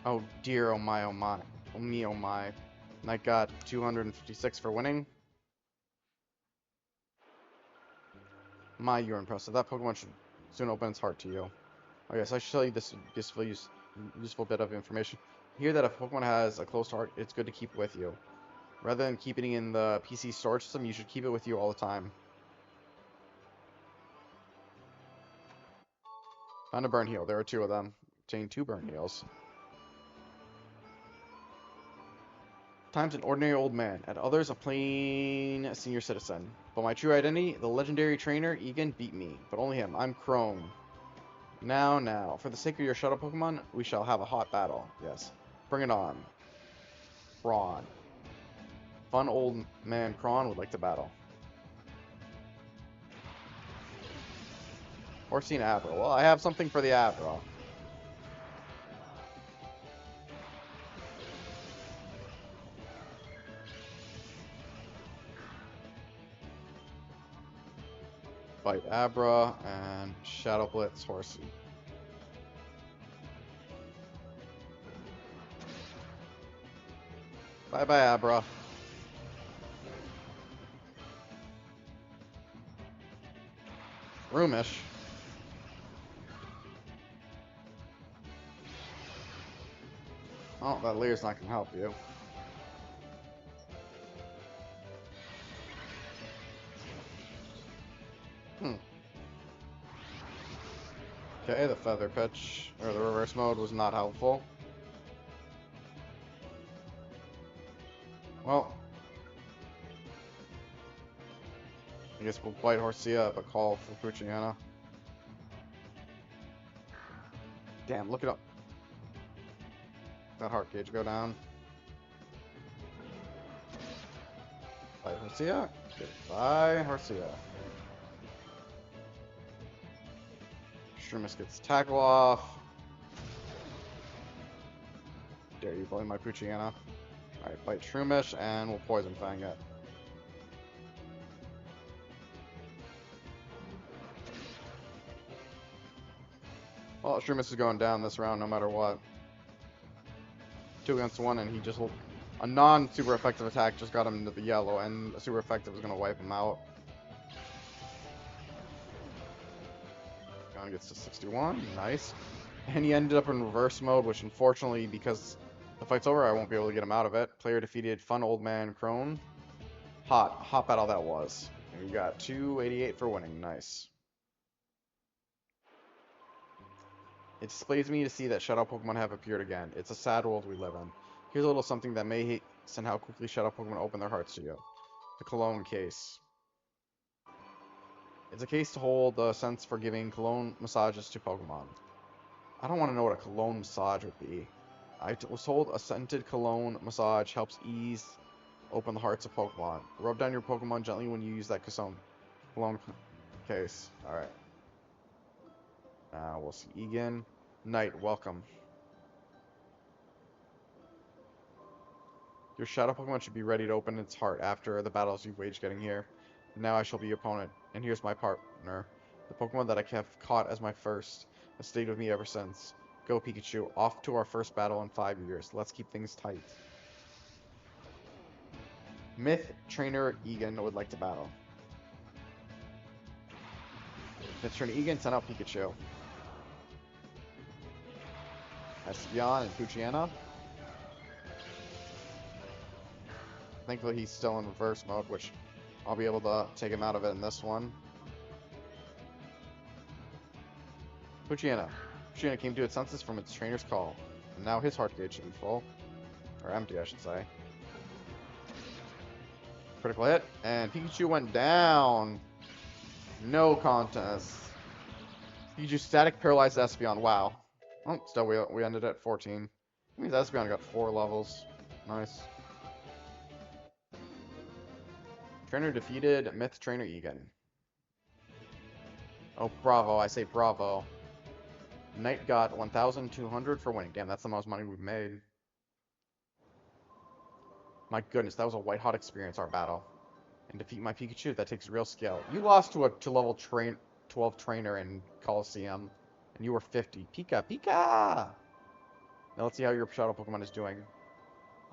Oh dear, oh my, oh my. Oh me, oh my. Knight got 256 for winning. My, you're impressive. That Pokemon should soon open its heart to you. Oh yes, I should tell you this useful bit of information. Hear that if a Pokemon has a closed heart, it's good to keep it with you. Rather than keeping it in the PC storage system, you should keep it with you all the time. Found a burn heal. There are 2 of them. Obtain 2 burn heals. Times an ordinary old man, at others a plain senior citizen. But my true identity, the legendary trainer, Egan, beat me. But only him. I'm Crone. Now, for the sake of your shuttle Pokemon, we shall have a hot battle. Yes. Bring it on. Cron. Fun old man Cron would like to battle. Horsey and Abra. Well, I have something for the Abra. Bite Abra and Shadow Blitz Horsey. Bye Abra. Roomish. Oh, that Leer's not gonna help you. Okay, the Feather Pitch, or the Reverse Mode, was not helpful. Well, I guess we'll Bite Horsea, but call for Poochyena. Damn, look it up. That heart gauge go down. Bite Horsea. Goodbye, Horsea. Shroomis gets tackle off. Dare you bully my Poochyena. Alright, Bite Shroomish, and we'll Poison Fang it. Well, Shroomis is going down this round no matter what. 2 against 1, and he just will... A non-super effective attack just got him into the yellow, and a super effective is going to wipe him out. Gets to 61, nice. And he ended up in reverse mode, which unfortunately, because the fight's over, I won't be able to get him out of it. Player defeated Fun Old Man Crone. Hot battle that was. And we got 288 for winning, nice. It displeases me to see that Shadow Pokemon have appeared again. It's a sad world we live in. Here's a little something that may hasten how quickly Shadow Pokemon open their hearts to you. The Cologne case. It's a case to hold the sense for giving cologne massages to Pokemon. I don't want to know what a cologne massage would be. I was told a scented cologne massage helps open the hearts of Pokemon. Rub down your Pokemon gently when you use that cologne case. Alright. We'll see Egan. Knight, welcome. Your shadow Pokemon should be ready to open its heart after the battles you've waged getting here. Now I shall be your opponent, and here's my partner. The Pokemon that I have caught as my first has stayed with me ever since. Go, Pikachu, off to our first battle in 5 years. Let's keep things tight. Myth Trainer Egan would like to battle. Myth Trainer Egan, send out Pikachu. Espeon and Poochyena. Thankfully he's still in reverse mode, which I'll be able to take him out of it in this one. Poochyena. Poochyena came to its senses from its trainer's call, and now his heart gauge should be full. Or empty, I should say. Critical hit, and Pikachu went down. No contest. Pikachu static paralyzed Espeon. Wow. Oh, still we ended at 14. That means Espeon got 4 levels. Nice. Trainer defeated Myth Trainer Egan. Oh, bravo. I say bravo. Knight got 1,200 for winning. Damn, that's the most money we've made. My goodness, that was a white-hot experience, our battle. And defeat my Pikachu, that takes real skill. You lost to a level 12 trainer in Coliseum, and you were 50. Pika, Pika! Now let's see how your Shadow Pokemon is doing.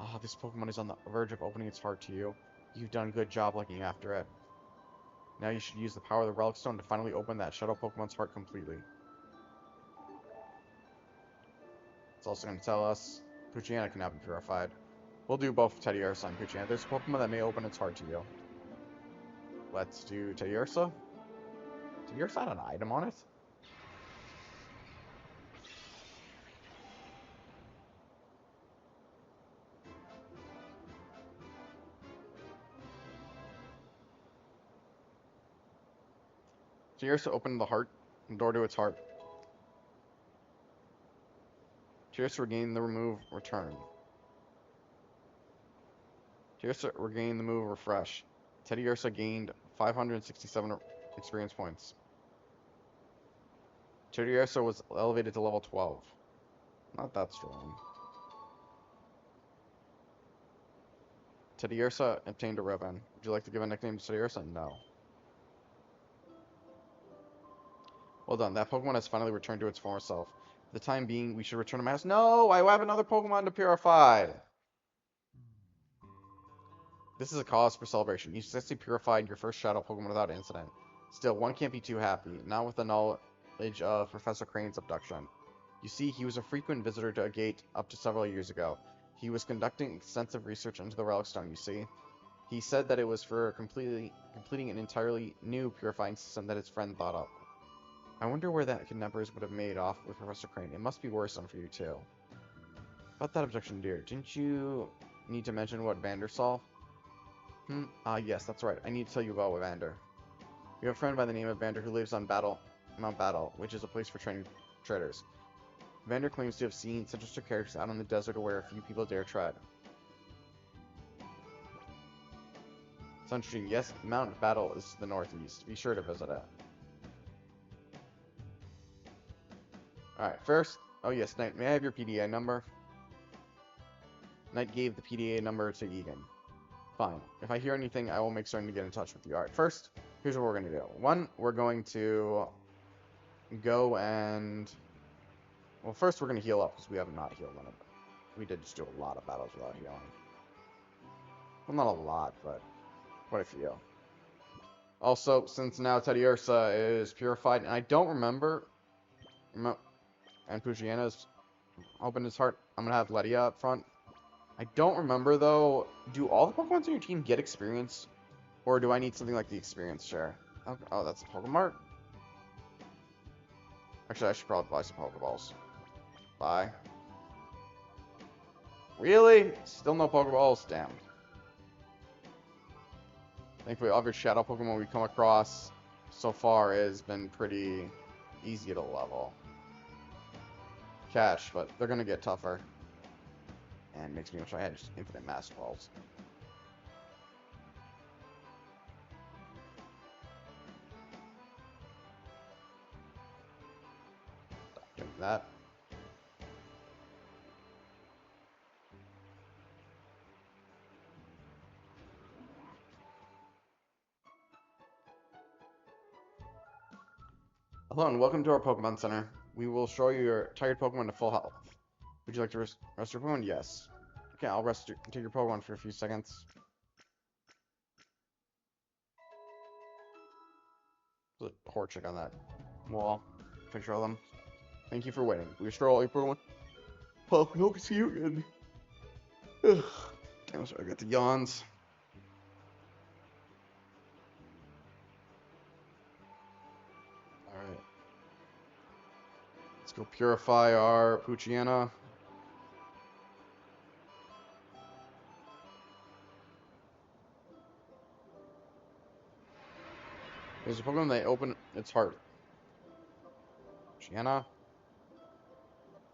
Ah, this Pokemon is on the verge of opening its heart to you. You've done a good job looking after it. Now you should use the power of the Relic Stone to finally open that Shadow Pokemon's heart completely. It's also going to tell us Poochyena can now be purified. We'll do both Teddiursa and Poochyena. There's a Pokemon that may open its heart to you. Let's do Teddiursa. Teddiursa had an item on it? Teddiursa opened the door to its heart. Teddiursa regained the move Return. Teddiursa regained the move Refresh. Teddiursa gained 567 experience points. Teddiursa was elevated to level 12. Not that strong. Teddiursa obtained a ribbon. Would you like to give a nickname to Teddiursa? No. Well done. That Pokemon has finally returned to its former self. For the time being, we should return to my house. No! I have another Pokemon to purify! This is a cause for celebration. You successfully purified your first Shadow Pokemon without incident. Still, one can't be too happy, not with the knowledge of Professor Crane's abduction. You see, he was a frequent visitor to a gate up to several years ago. He was conducting extensive research into the Relic Stone, you see. He said that it was for completing an entirely new purifying system that his friend thought up. I wonder where that kidnappers would have made off with Professor Crane. It must be worrisome for you, too. About that abduction, dear, didn't you need to mention what Vander saw? Yes, that's right. I need to tell you about Vander. We have a friend by the name of Vander who lives on Mount Battle, which is a place for training traders. Vander claims to have seen sinister characters out on the desert where a few people dare tread. Sounds interesting. Yes, Mount Battle is to the northeast. Be sure to visit it. Alright, first... Oh yes, Knight, may I have your PDA number? Knight gave the PDA number to Egan. Fine. If I hear anything, I will make certain to get in touch with you. Alright, first, here's what we're going to do. One, we're going to go and... Well, first we're going to heal up, because we have not healed on it. We did just do a lot of battles without healing. Well, not a lot, but quite a few. Also, since now Teddiursa is purified, and I don't remember... And Poochyena's opened his heart. I'm going to have Letia up front. I don't remember, though. Do all the Pokemon on your team get experience? Or do I need something like the experience share? Oh, that's a Pokemart? Actually, I should probably buy some Pokeballs. Bye. Really? Still no Pokeballs? Damn. Thankfully, every Shadow Pokemon we come across so far has been pretty easy to level. Catch, but they're gonna get tougher. And makes me wish I had just infinite Master Balls. Stop doing that. Hello and welcome to our Pokemon Center. We will show you your tired Pokemon to full health. Would you like to rest your Pokemon? Yes. Okay, I'll take your Pokemon for a few seconds. There's a Torchic on that wall. Picture of them. Thank you for waiting. We restore all your Pokemon. Well, we hope to see you again. Ugh. Damn, sorry, I got the yawns. Alright. Let's go purify our Poochyena. There's a Pokemon that open its heart. Poochyena.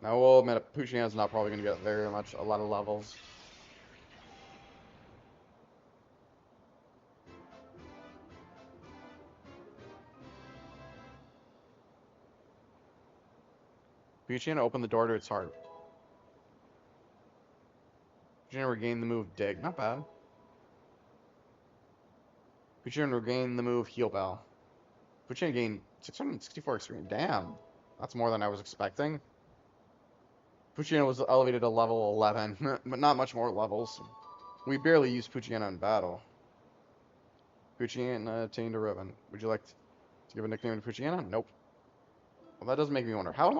Now we'll admit Poochyena's not probably going to get a lot of levels. Poochyena opened the door to its heart. Poochyena regained the move Dig. Not bad. Poochyena regained the move Heal Bell. Poochyena gained 664 experience. Damn. That's more than I was expecting. Poochyena was elevated to level 11, but not much more levels. We barely used Poochyena in battle. Poochyena attained a ribbon. Would you like to give a nickname to Poochyena? Nope. Well, that does make me wonder. How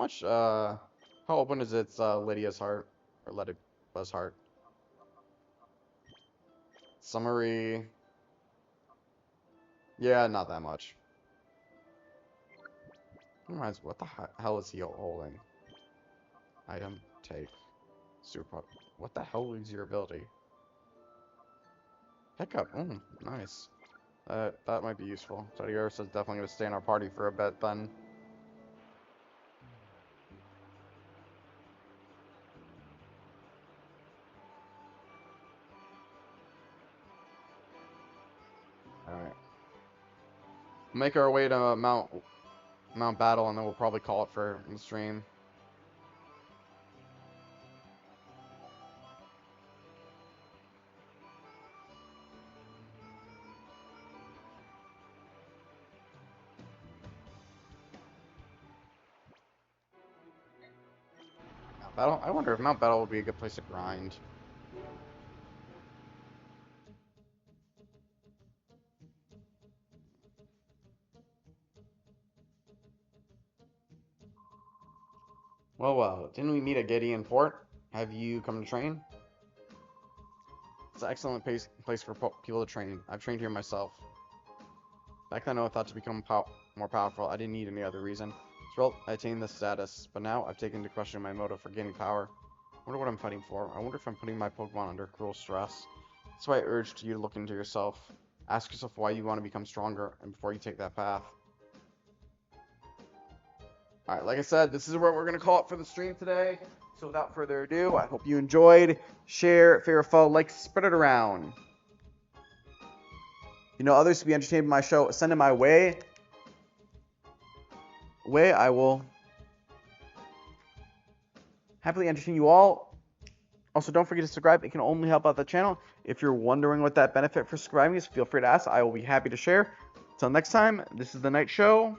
open is its Lydia's heart? Or Lediba's heart? Summary. Yeah, not that much. Reminds me, what the hell is he holding? Item, take. Super. What the hell is your ability? Pickup. Oh, nice. That might be useful. Teddiursa's definitely going to stay in our party for a bit then. Alright. Make our way to Mount Battle, and then we'll probably call it for the stream. Mount Battle? I wonder if Mount Battle would be a good place to grind. Well, didn't we meet at Gideon Port? Have you come to train? It's an excellent place for people to train. I've trained here myself. Back then I thought to become more powerful, I didn't need any other reason. Well, I attained this status, but now I've taken into question my motive for gaining power. I wonder what I'm fighting for. I wonder if I'm putting my Pokemon under cruel stress. That's why I urged you to look into yourself. Ask yourself why you want to become stronger, and before you take that path. Alright, like I said, this is what we're going to call it for the stream today. So without further ado, I hope you enjoyed. Share, favorite, follow, like, spread it around. You know, others to be entertained by my show, send it my way. I will happily entertain you all. Also, don't forget to subscribe. It can only help out the channel. If you're wondering what that benefit for subscribing is, feel free to ask. I will be happy to share. Until next time, this is the Night Show.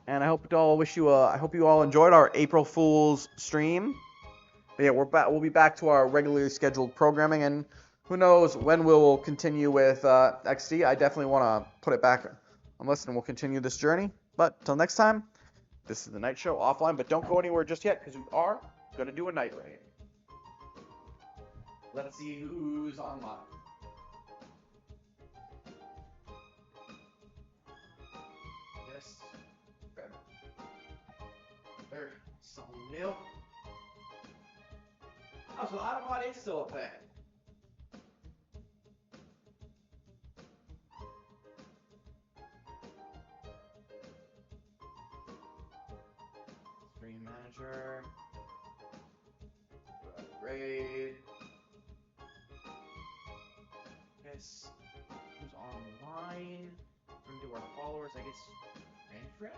And I hope you all enjoyed our April Fool's stream. But yeah, we'll be back to our regularly scheduled programming, and who knows when we'll continue with XD. I definitely want to put it back on list, and we'll continue this journey. But till next time, this is the Night Show offline, but don't go anywhere just yet, because we are going to do a night raid. Let's see who's online. Yes. Okay. There's something new. Oh, so out-of-body is still a thing. Stream manager. Raid. Yes. Who's online? We're gonna do our followers, I guess. Friend?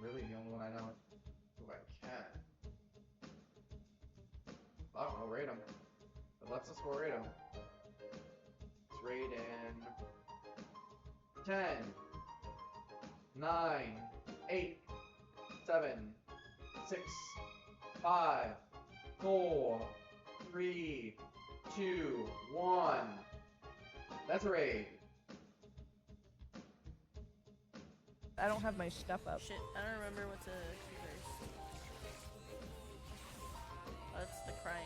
Really, the only one I know who I can. Oh, I'll raid him. But let's just go raid him. Let's raid in 10, 9, 8, 7, 6, 5, 4, 3, 2, 1. That's a raid. I don't have my stuff up. Shit, I don't remember what to do first. That's the crying.